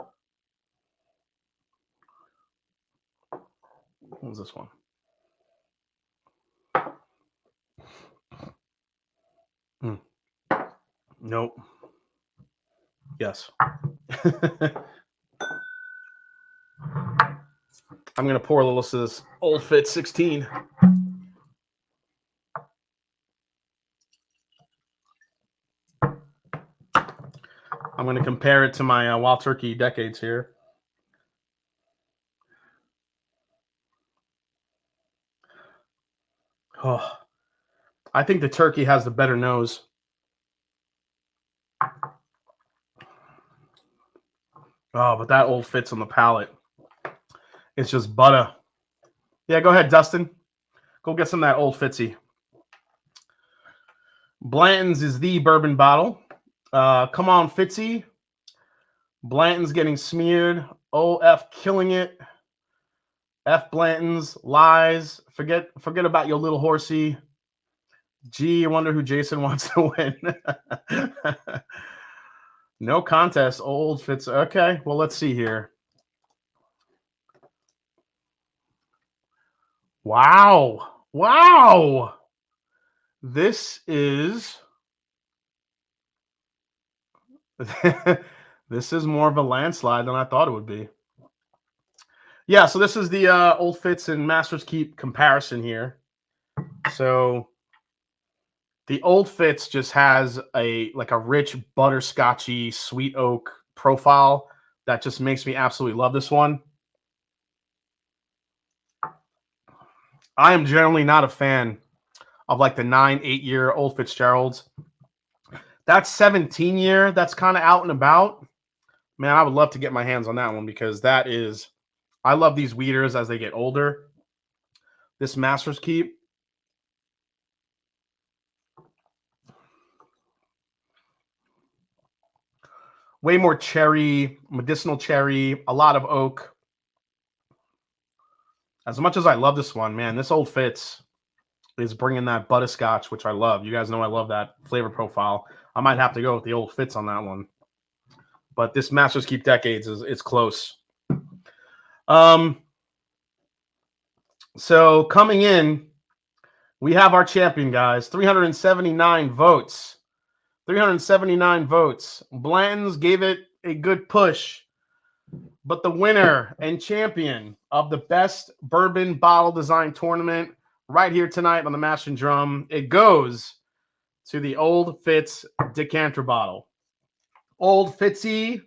What was this one? Nope. Yes. I'm going to pour a little to this Old Fitz 16. I'm going to compare it to my Wild Turkey Decades here. Oh, I think the turkey has the better nose. Oh, but that Old Fitz on the palate. It's just butter. Yeah, go ahead, Dustin. Go get some of that Old Fitzy. Blanton's is the bourbon bottle. Come on, Fitzy. Blanton's getting smeared. OF killing it. F Blanton's lies. Forget about your little horsey. Gee, I wonder who Jason wants to win. No contest. Old Fitz. Okay, well, let's see here. Wow. Wow. This is this is more of a landslide than I thought it would be. Yeah, so this is the Old Fitz and Masters Keep comparison here. So the Old Fitz just has a rich butterscotchy sweet oak profile that just makes me absolutely love this one. I am generally not a fan of like the 9-8 year Old Fitzgeralds. That 17-year that's kind of out and about. Man, I would love to get my hands on that one because that is, I love these weeders as they get older. This Masters Keep. Way more cherry, medicinal cherry, a lot of oak. As much as I love this one, man, this Old Fitz is bringing that butterscotch, which I love. You guys know I love that flavor profile. I might have to go with the Old Fitz on that one. But this Masters Keep Decades it's close. So coming in, we have our champion, guys. 379 votes. 379 votes. Blanton's gave it a good push. But the winner and champion of the best bourbon bottle design tournament right here tonight on the Mash and Drum, it goes to the Old Fitz decanter bottle. Old Fitzy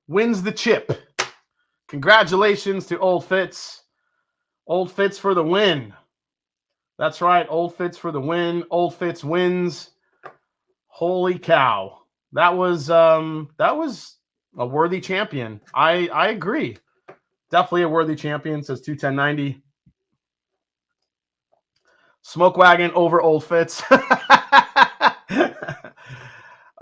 wins the chip. Congratulations to Old Fitz. Old Fitz for the win. That's right, Old Fitz for the win. Old Fitz wins. Holy cow. That was a worthy champion. I agree. Definitely a worthy champion, says 21090. Smoke Wagon over Old Fitz.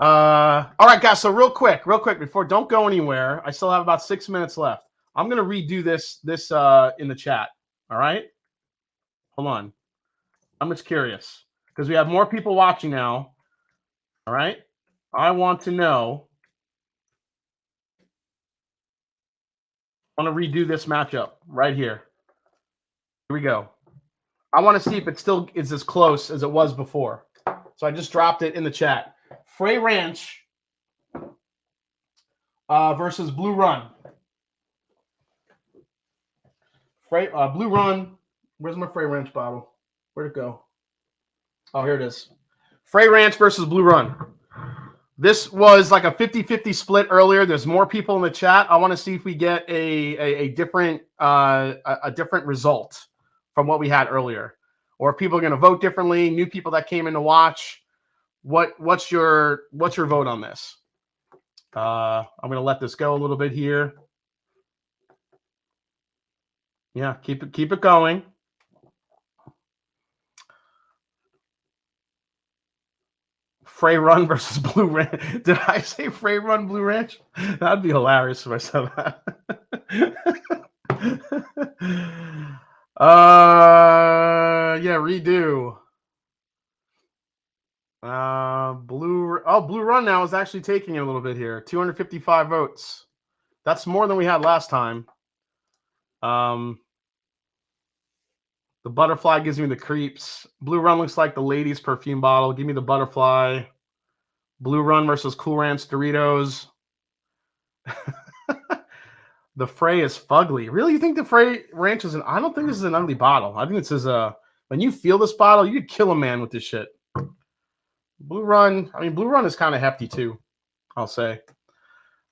All right, guys. So real quick, before, don't go anywhere. I still have about 6 minutes left. I'm gonna redo this in the chat. All right. Hold on. I'm just curious because we have more people watching now. All right. I want to know. I want to redo this matchup right here. Here we go. I want to see if it still is as close as it was before. So I just dropped it in the chat. Frey Ranch versus Blue Run. Blue Run. Where's my Frey Ranch bottle? Where'd it go? Oh, here it is. Frey Ranch versus Blue Run. This was like a 50-50 split earlier. There's more people in the chat. I want to see if we get a different result from what we had earlier, or if people are going to vote differently. New people that came in to watch. What's your vote on this? I'm going to let this go a little bit here. Yeah, keep it going. Frey Run versus Blue Ranch. Did I say Frey Run Blue Ranch? That'd be hilarious if I said that. Yeah, redo. Blue Run now is actually taking it a little bit here. 255 votes. That's more than we had last time. The butterfly gives me the creeps. Blue Run looks like the ladies' perfume bottle. Give me the butterfly. Blue Run versus Cool Ranch Doritos. The Frey is fugly. Really? You think the Frey Ranch is I don't think this is an ugly bottle. I think this is when you feel this bottle, you could kill a man with this shit. Blue Run, Blue Run is kind of hefty too, I'll say.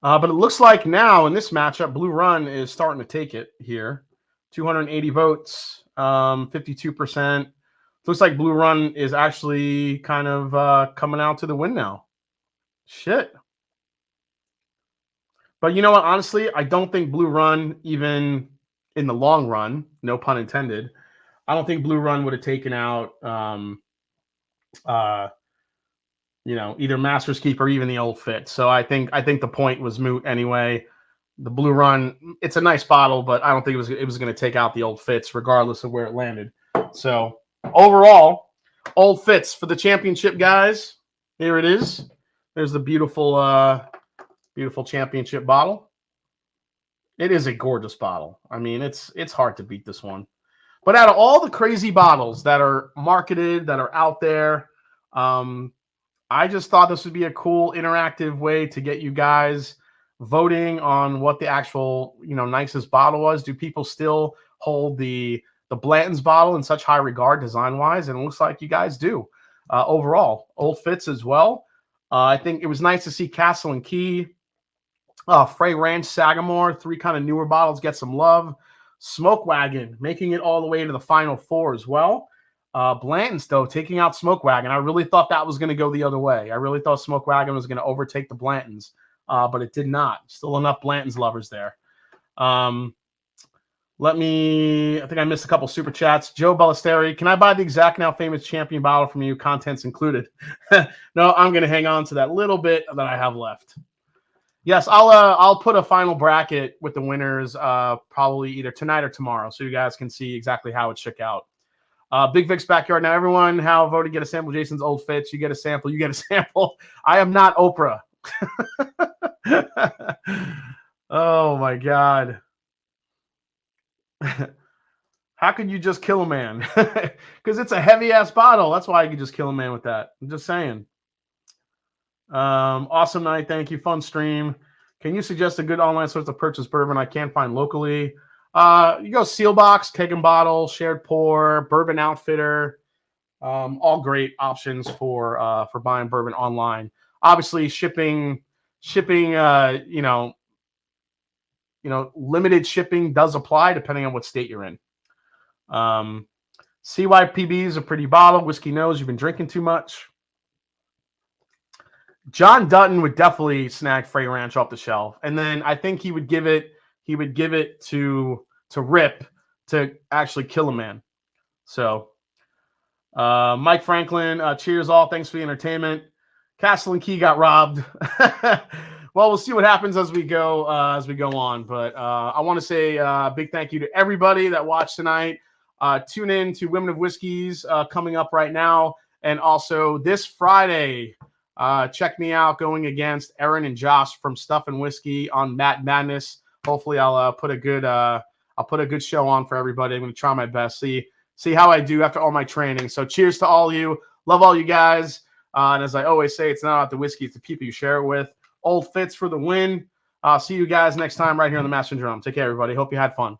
But it looks like now in this matchup, Blue Run is starting to take it here. 280 votes, 52%. Looks like Blue Run is actually kind of coming out to the win now. Shit. But you know what? Honestly, I don't think Blue Run, even in the long run, no pun intended, I don't think Blue Run would have taken out, either Masters Keep or even the Old Fit. So I think the point was moot anyway. The Blue Run, it's a nice bottle, but I don't think it was going to take out the Old Fits, regardless of where it landed. So overall, Old Fits for the championship, guys. Here it is. There's the beautiful championship bottle. It is a gorgeous bottle. I mean, it's hard to beat this one. But out of all the crazy bottles that are marketed, that are out there, I just thought this would be a cool interactive way to get you guys voting on what the actual, nicest bottle was. Do people still hold the Blanton's bottle in such high regard design-wise? And it looks like you guys do. Overall, old fits as well. I think it was nice to see Castle and Key, Frey Ranch, Sagamore, 3 kind of newer bottles get some love. Smoke Wagon making it all the way to the final 4 as well. Blanton's, though, taking out Smoke Wagon. I really thought that was going to go the other way. I really thought Smoke Wagon was going to overtake the Blantons, but it did not. Still enough Blanton's lovers there. I think I missed a couple super chats. Joe Ballesteri, can I buy the exact now famous champion bottle from you? Contents included. No, I'm going to hang on to that little bit that I have left. Yes, I'll put a final bracket with the winners probably either tonight or tomorrow, so you guys can see exactly how it shook out. Big Vic's backyard. Now, everyone, how voted get a sample? Jason's old fits. You get a sample. You get a sample. I am not Oprah. Oh my God. How could you just kill a man? Because it's a heavy ass bottle. That's why you could just kill a man with that. I'm just saying. Awesome night. Thank you. Fun stream. Can you suggest a good online source to purchase bourbon I can't find locally? You go Sealbox, Keg and Bottle, Shared Pour, Bourbon Outfitter. All great options for buying bourbon online. Obviously, shipping, limited shipping does apply depending on what state you're in. CYPB is a pretty bottle. Whiskey knows you've been drinking too much. John Dutton would definitely snag Frey Ranch off the shelf, and then I think he would give it to Rip to actually kill a man. So, Mike Franklin, cheers all. Thanks for the entertainment. Castle and Key got robbed. Well, we'll see what happens as we go on. But I want to say a big thank you to everybody that watched tonight. Tune in to Women of Whiskeys coming up right now, and also this Friday. Check me out going against Aaron and Josh from Stuff and Whiskey on Magnus. Hopefully, I'll put a good show on for everybody. I'm going to try my best. See how I do after all my training. So, cheers to all you. Love all you guys. And as I always say, it's not about the whiskey; it's the people you share it with. Old Fits for the win. See you guys next time right here on the Master and Drum. Take care, everybody. Hope you had fun.